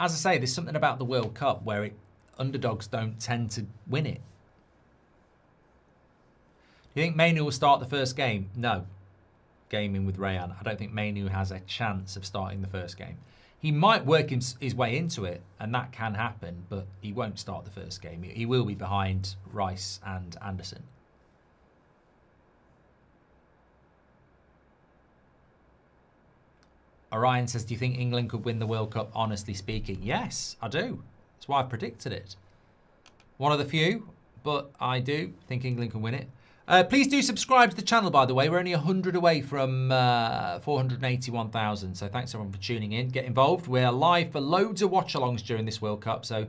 As I say, there's something about the World Cup where underdogs don't tend to win it. Do you think Mainu will start the first game? No. Gaming with Rayan. I don't think Mainu has a chance of starting the first game. He might work his way into it, and that can happen, but he won't start the first game. He will be behind Rice and Anderson. Orion says, do you think England could win the World Cup, honestly speaking? Yes, I do. That's why I predicted it. One of the few, but I do think England can win it. Please do subscribe to the channel, by the way. We're only 100 away from 481,000. So thanks everyone for tuning in. Get involved. We're live for loads of watch-alongs during this World Cup. So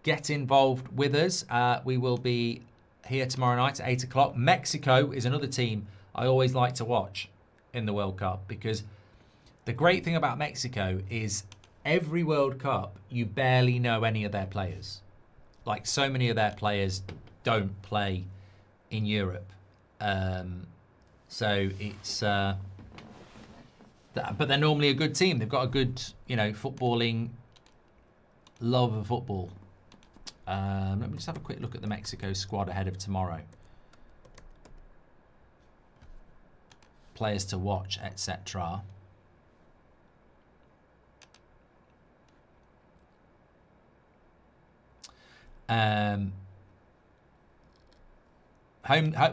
get involved with us. We will be here tomorrow night at 8 o'clock. Mexico is another team I always like to watch in the World Cup, because the great thing about Mexico is every World Cup, you barely know any of their players. Like, so many of their players don't play in Europe. So it's, but they're normally a good team. They've got a good, you know, footballing love of football. Let me just have a quick look at the Mexico squad ahead of tomorrow. Players to watch, etc.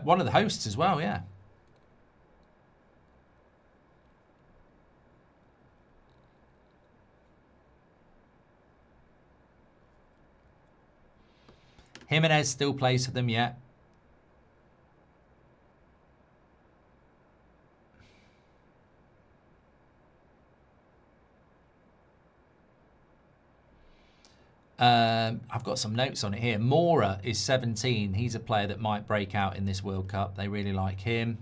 One of the hosts as well, yeah. Jimenez still plays for them, yeah. I've got some notes on it here. Mora is 17. He's a player that might break out in this World Cup. They really like him.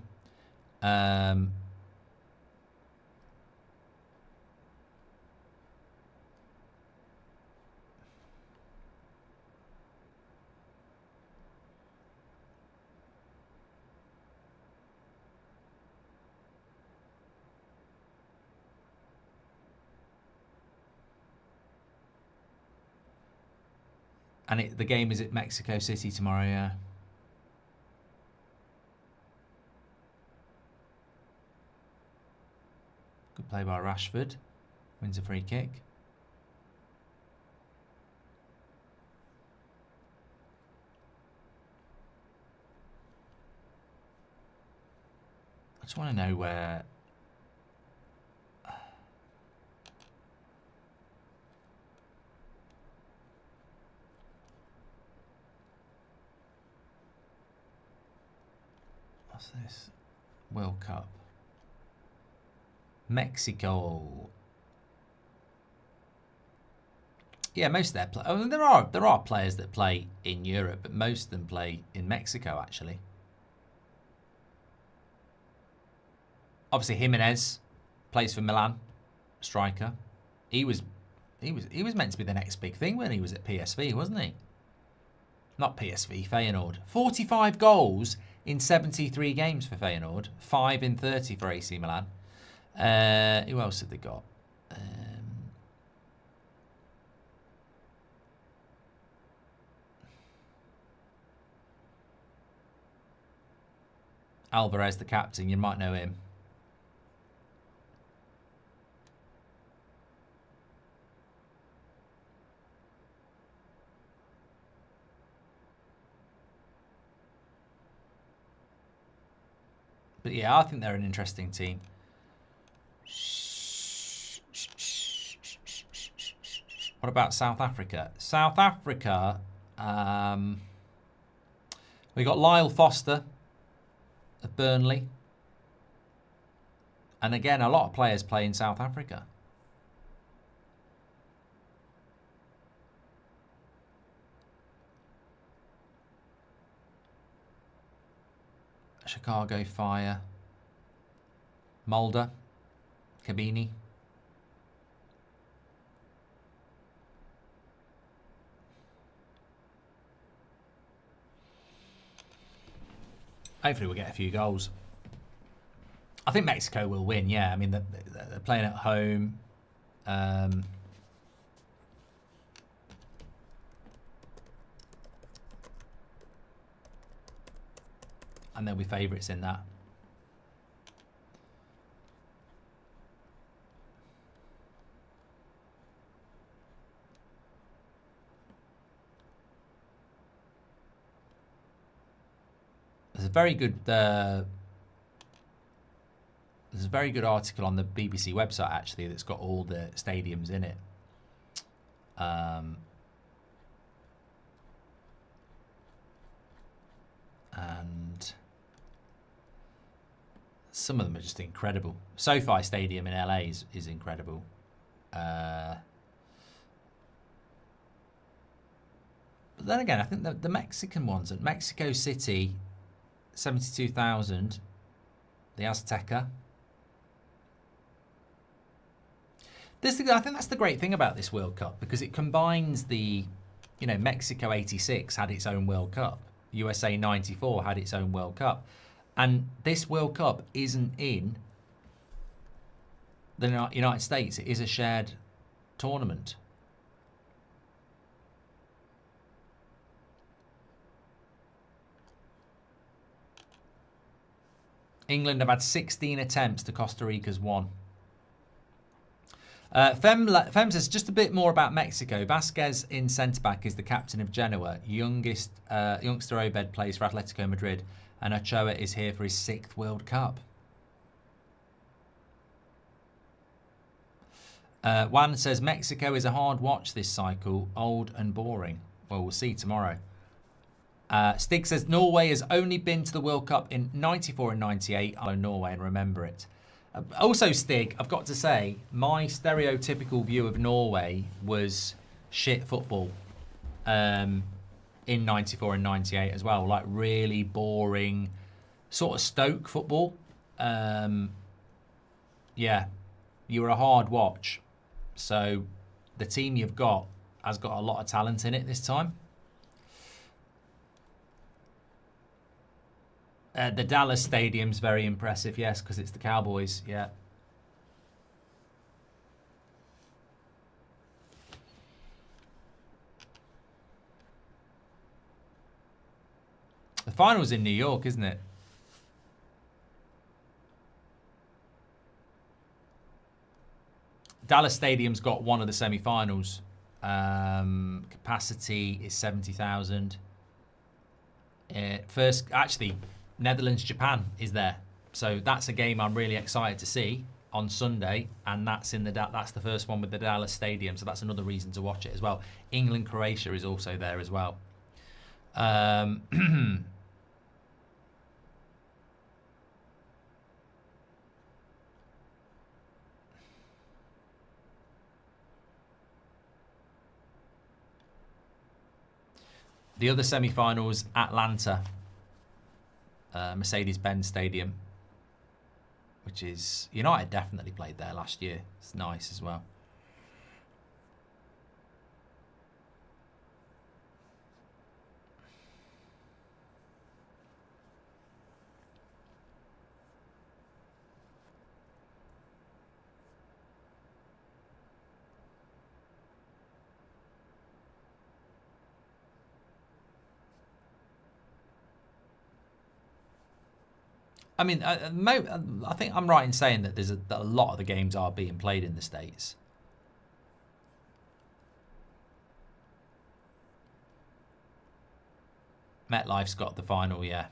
And the game is at Mexico City tomorrow, yeah. Good play by Rashford. Wins a free kick. I just want to know where... What's this? World Cup. Mexico. Yeah, most of their I mean, there are players that play in Europe, but most of them play in Mexico actually. Obviously Jimenez plays for Milan, striker. He was meant to be the next big thing when he was at PSV, wasn't he? Not PSV, Feyenoord. 45 goals in 73 games for Feyenoord, 5 in 30 for AC Milan. Who else have they got? Alvarez, the captain, you might know him. But yeah, I think they're an interesting team. What about South Africa? South Africa, We got Lyle Foster of Burnley. And again, a lot of players play in South Africa. Chicago Fire. Mulder. Kabini. Hopefully we'll get a few goals. I think Mexico will win, yeah. I mean, they're playing at home. And there'll be favourites in that. There's a very good article on the BBC website actually that's got all the stadiums in it. And some of them are just incredible. SoFi Stadium in LA is incredible. But then again, I think the Mexican ones at Mexico City, 72,000. The Azteca. I think that's the great thing about this World Cup, because it combines the, you know, Mexico 86 had its own World Cup. USA 94 had its own World Cup. And this World Cup isn't in the United States. It is a shared tournament. England have had 16 attempts to Costa Rica's 1. Fem says just a bit more about Mexico. Vasquez in centre-back is the captain of Genoa. Youngster Obed plays for Atletico Madrid. And Ochoa is here for his 6th World Cup. Juan says Mexico is a hard watch this cycle. Old and boring. Well, we'll see tomorrow. Stig says Norway has only been to the World Cup in 94 and 98. I know Norway and remember it. Also, Stig, I've got to say, my stereotypical view of Norway was shit football in 94 and 98 as well. Like really boring, sort of Stoke football. Yeah, you were a hard watch. So the team you've got has got a lot of talent in it this time. The Dallas Stadium's very impressive, yes, because it's the Cowboys, yeah. The final's in New York, isn't it? Dallas Stadium's got one of the semi-finals. Capacity is 70,000. First, actually, Netherlands-Japan is there. So that's a game I'm really excited to see on Sunday, and that's the first one with the Dallas Stadium, so that's another reason to watch it as well. England-Croatia is also there as well. The other semi-finals, Atlanta. Mercedes-Benz Stadium, which is United definitely played there last year. It's nice as well. I mean, I think I'm right in saying that that a lot of the games are being played in the States. MetLife's got the final, yeah.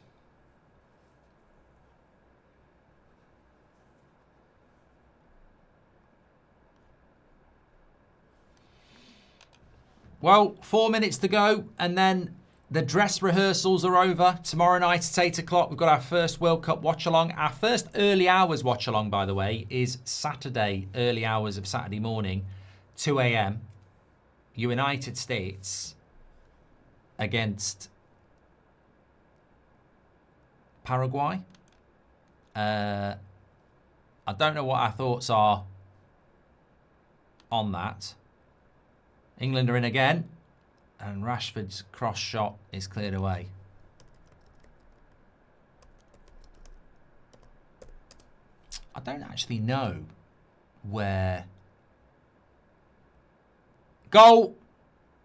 Well, 4 minutes to go, and then The dress rehearsals are over. Tomorrow night at 8 o'clock, we've got our first World Cup watch-along. Our first early hours watch-along, by the way, is Saturday, early hours of Saturday morning, 2 a.m. United States against Paraguay. I don't know what our thoughts are on that. England are in again. And Rashford's cross shot is cleared away. I don't actually know where... Goal!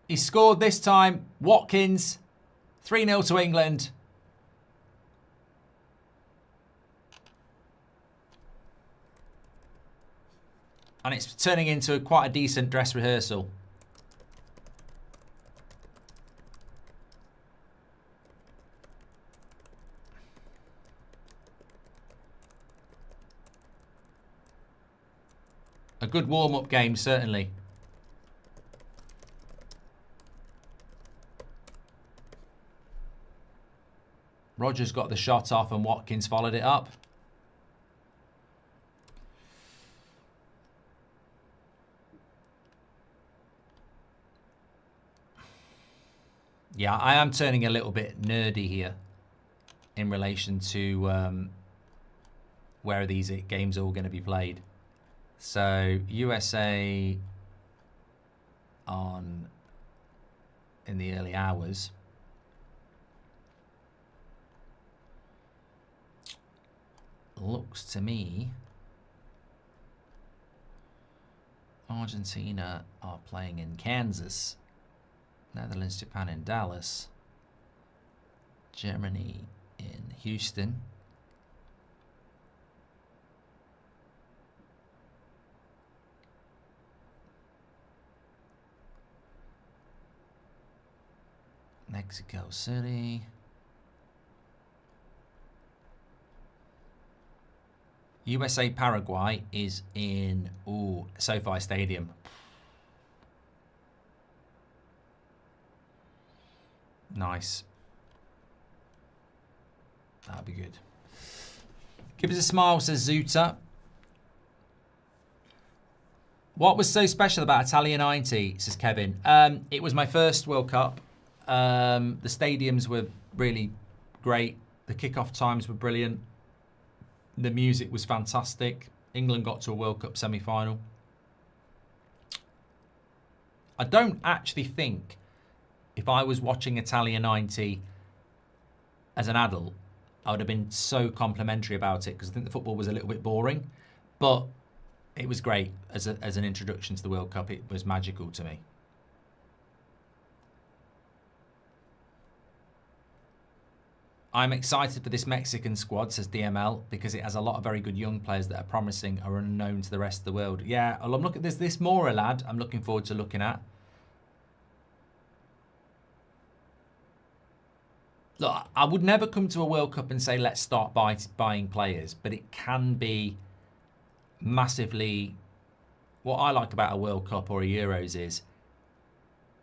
He scored this time. Watkins. 3-0 to England. And it's turning into quite a decent dress rehearsal. A good warm-up game, certainly. Rodgers got the shot off and Watkins followed it up. Yeah, I am turning a little bit nerdy here in relation to where are these games all going to be played. So USA on in the early hours. Looks to me Argentina are playing in Kansas. Netherlands, Japan in Dallas. Germany in Houston. Mexico City. USA Paraguay is in SoFi Stadium. Nice. That'll be good. Give us a smile, says Zuta. What was so special about Italia 90, says Kevin? It was my first World Cup. The stadiums were really great. The kickoff times were brilliant. The music was fantastic. England got to a World Cup semi-final. I don't actually think if I was watching Italia 90 as an adult, I would have been so complimentary about it because I think the football was a little bit boring. But it was great as an introduction to the World Cup. It was magical to me. I'm excited for this Mexican squad, says DML, because it has a lot of very good young players that are promising, are unknown to the rest of the world. Yeah, I'm looking. There's this Mora lad I'm looking forward to looking at. Look, I would never come to a World Cup and say, let's start buying players, but it can be massively... What I like about a World Cup or a Euros is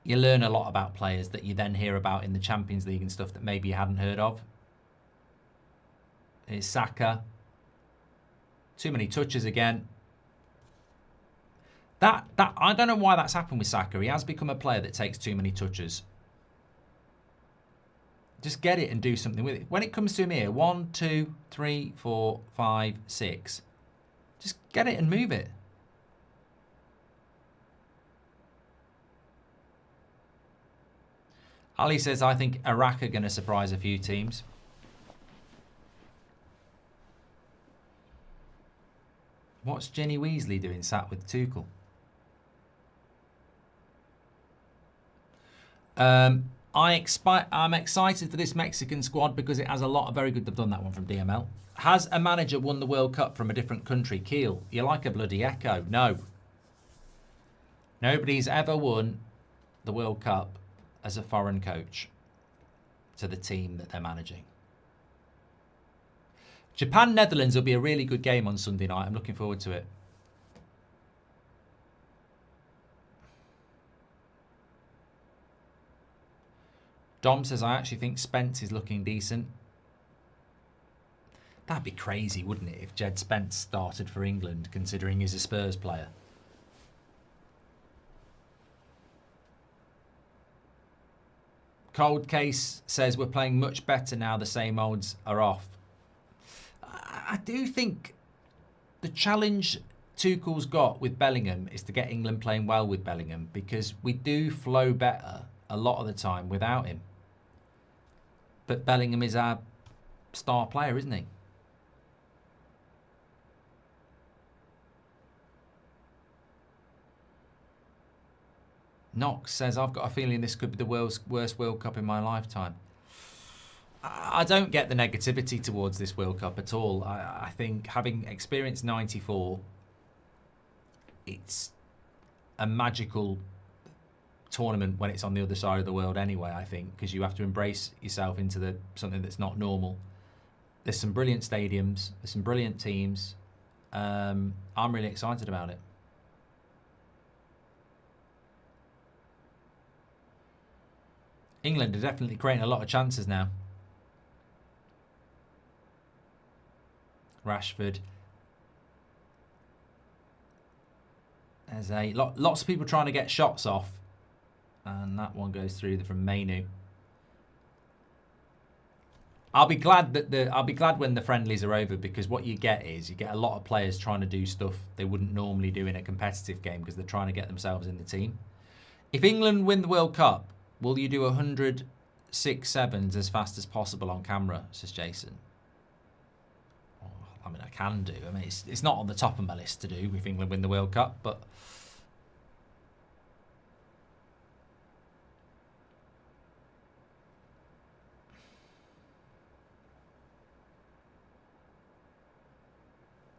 you learn a lot about players that you then hear about in the Champions League and stuff that maybe you hadn't heard of. It's Saka. Too many touches again. That I don't know why that's happened with Saka. He has become a player that takes too many touches. Just get it and do something with it. When it comes to him here, 1, 2, 3, 4, 5, 6. Just get it and move it. Ali says, I think Iraq are going to surprise a few teams. What's Jenny Weasley doing sat with Tuchel? I'm excited for this Mexican squad because it has a lot of very good... They've done that one from DML. Has a manager won the World Cup from a different country? Keel, you like a bloody echo. No. Nobody's ever won the World Cup as a foreign coach to the team that they're managing. Japan-Netherlands will be a really good game on Sunday night. I'm looking forward to it. Dom says, I actually think Spence is looking decent. That'd be crazy, wouldn't it, if Jed Spence started for England, considering he's a Spurs player. Cold Case says, we're playing much better now the same olds are off. I do think the challenge Tuchel's got with Bellingham is to get England playing well with Bellingham, because we do flow better a lot of the time without him. But Bellingham is our star player, isn't he? Knox says, I've got a feeling this could be the world's worst World Cup in my lifetime. I don't get the negativity towards this World Cup at all. I think, having experienced 94, it's a magical tournament when it's on the other side of the world anyway, I think, because you have to embrace yourself into something that's not normal. There's some brilliant stadiums, there's some brilliant teams. I'm really excited about it. England are definitely creating a lot of chances now. Rashford. There's lots of people trying to get shots off, and that one goes through from Mainu. I'll be glad when the friendlies are over, because what you get is you get a lot of players trying to do stuff they wouldn't normally do in a competitive game because they're trying to get themselves in the team. If England win the World Cup, will you do 100 6-7s as fast as possible on camera, says Jason? Oh, I mean, I can do. I mean, it's not on the top of my list to do if England win the World Cup, but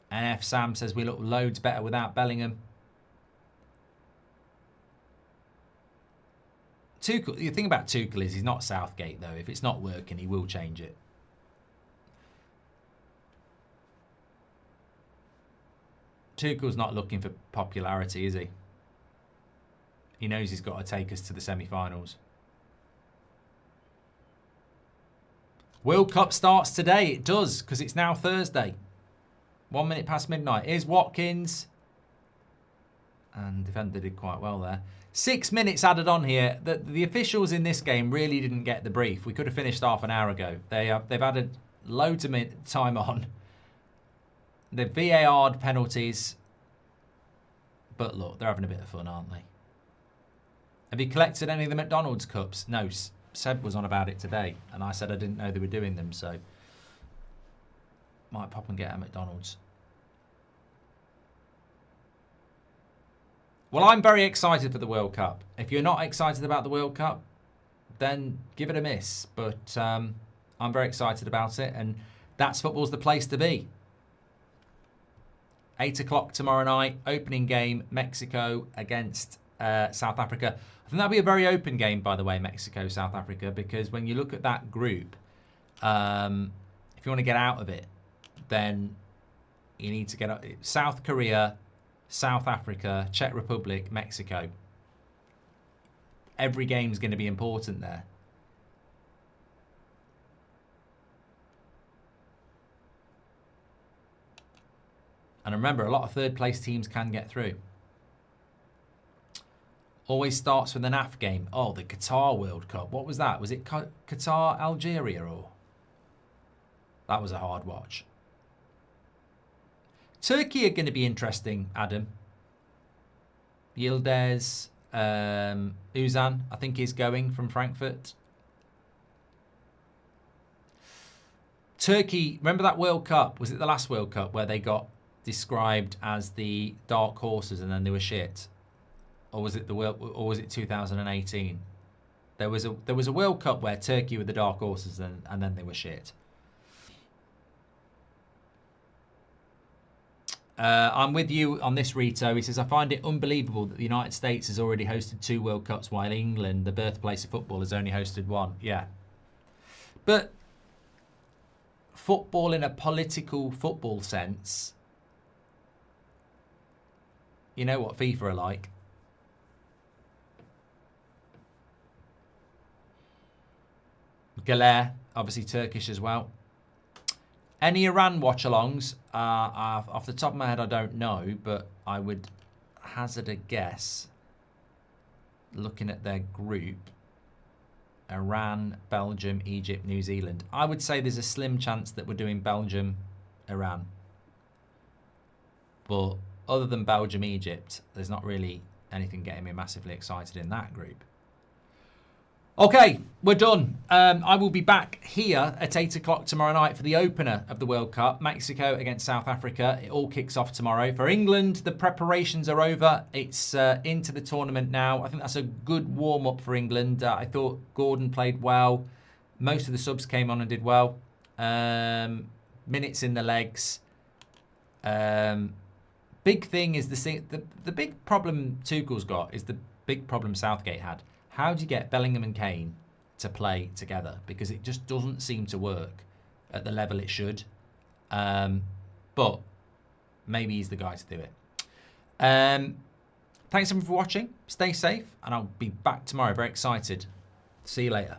NF Sam says we look loads better without Bellingham. Tuchel, the thing about Tuchel is he's not Southgate, though. If it's not working, he will change it. Tuchel's not looking for popularity, is he? He knows he's got to take us to the semi-finals. World Cup starts today. It does, because it's now Thursday. 1 minute past midnight. Here's Watkins. And defender did quite well there. 6 minutes added on here. The officials in this game really didn't get the brief. We could have finished half an hour ago. They've added loads of time on. They've VAR'd penalties. But look, they're having a bit of fun, aren't they? Have you collected any of the McDonald's cups? No, Seb was on about it today. And I said I didn't know they were doing them, so might pop and get a McDonald's. Well, I'm very excited for the World Cup. If you're not excited about the World Cup, then give it a miss. But I'm very excited about it, and That's Football's the place to be. 8 o'clock tomorrow night, opening game, Mexico against South Africa. I think that'll be a very open game, by the way, Mexico, South Africa, because when you look at that group, if you want to get out of it, then you need to get up. South Korea, South Africa, Czech Republic, Mexico. Every game's going to be important there. And remember, a lot of third-place teams can get through. Always starts with an AF game. Oh, the Qatar World Cup. What was that? Was it Qatar, Algeria, or? That was a hard watch. Turkey are going to be interesting, Adam. Yildiz Uzan, I think, is going from Frankfurt. Turkey, remember that World Cup? Was it the last World Cup where they got described as the dark horses and then they were shit? Or was it 2018? There was a World Cup where Turkey were the dark horses and then they were shit. I'm with you on this, Rito. He says, I find it unbelievable that the United States has already hosted 2 World Cups while England, the birthplace of football, has only hosted 1. Yeah. But football in a political football sense, you know what FIFA are like. Galer, obviously Turkish as well. Any Iran watch-alongs? Off the top of my head, I don't know, but I would hazard a guess, looking at their group, Iran, Belgium, Egypt, New Zealand. I would say there's a slim chance that we're doing Belgium, Iran. But other than Belgium, Egypt, there's not really anything getting me massively excited in that group. Okay, we're done. I will be back here at 8 o'clock tomorrow night for the opener of the World Cup, Mexico against South Africa. It all kicks off tomorrow. For England, the preparations are over. It's into the tournament now. I think that's a good warm-up for England. I thought Gordon played well. Most of the subs came on and did well. Minutes in the legs. Big thing is the big problem Tuchel's got is the big problem Southgate had. How do you get Bellingham and Kane to play together? Because it just doesn't seem to work at the level it should. But maybe he's the guy to do it. Thanks everyone for watching. Stay safe, and I'll be back tomorrow. Very excited. See you later.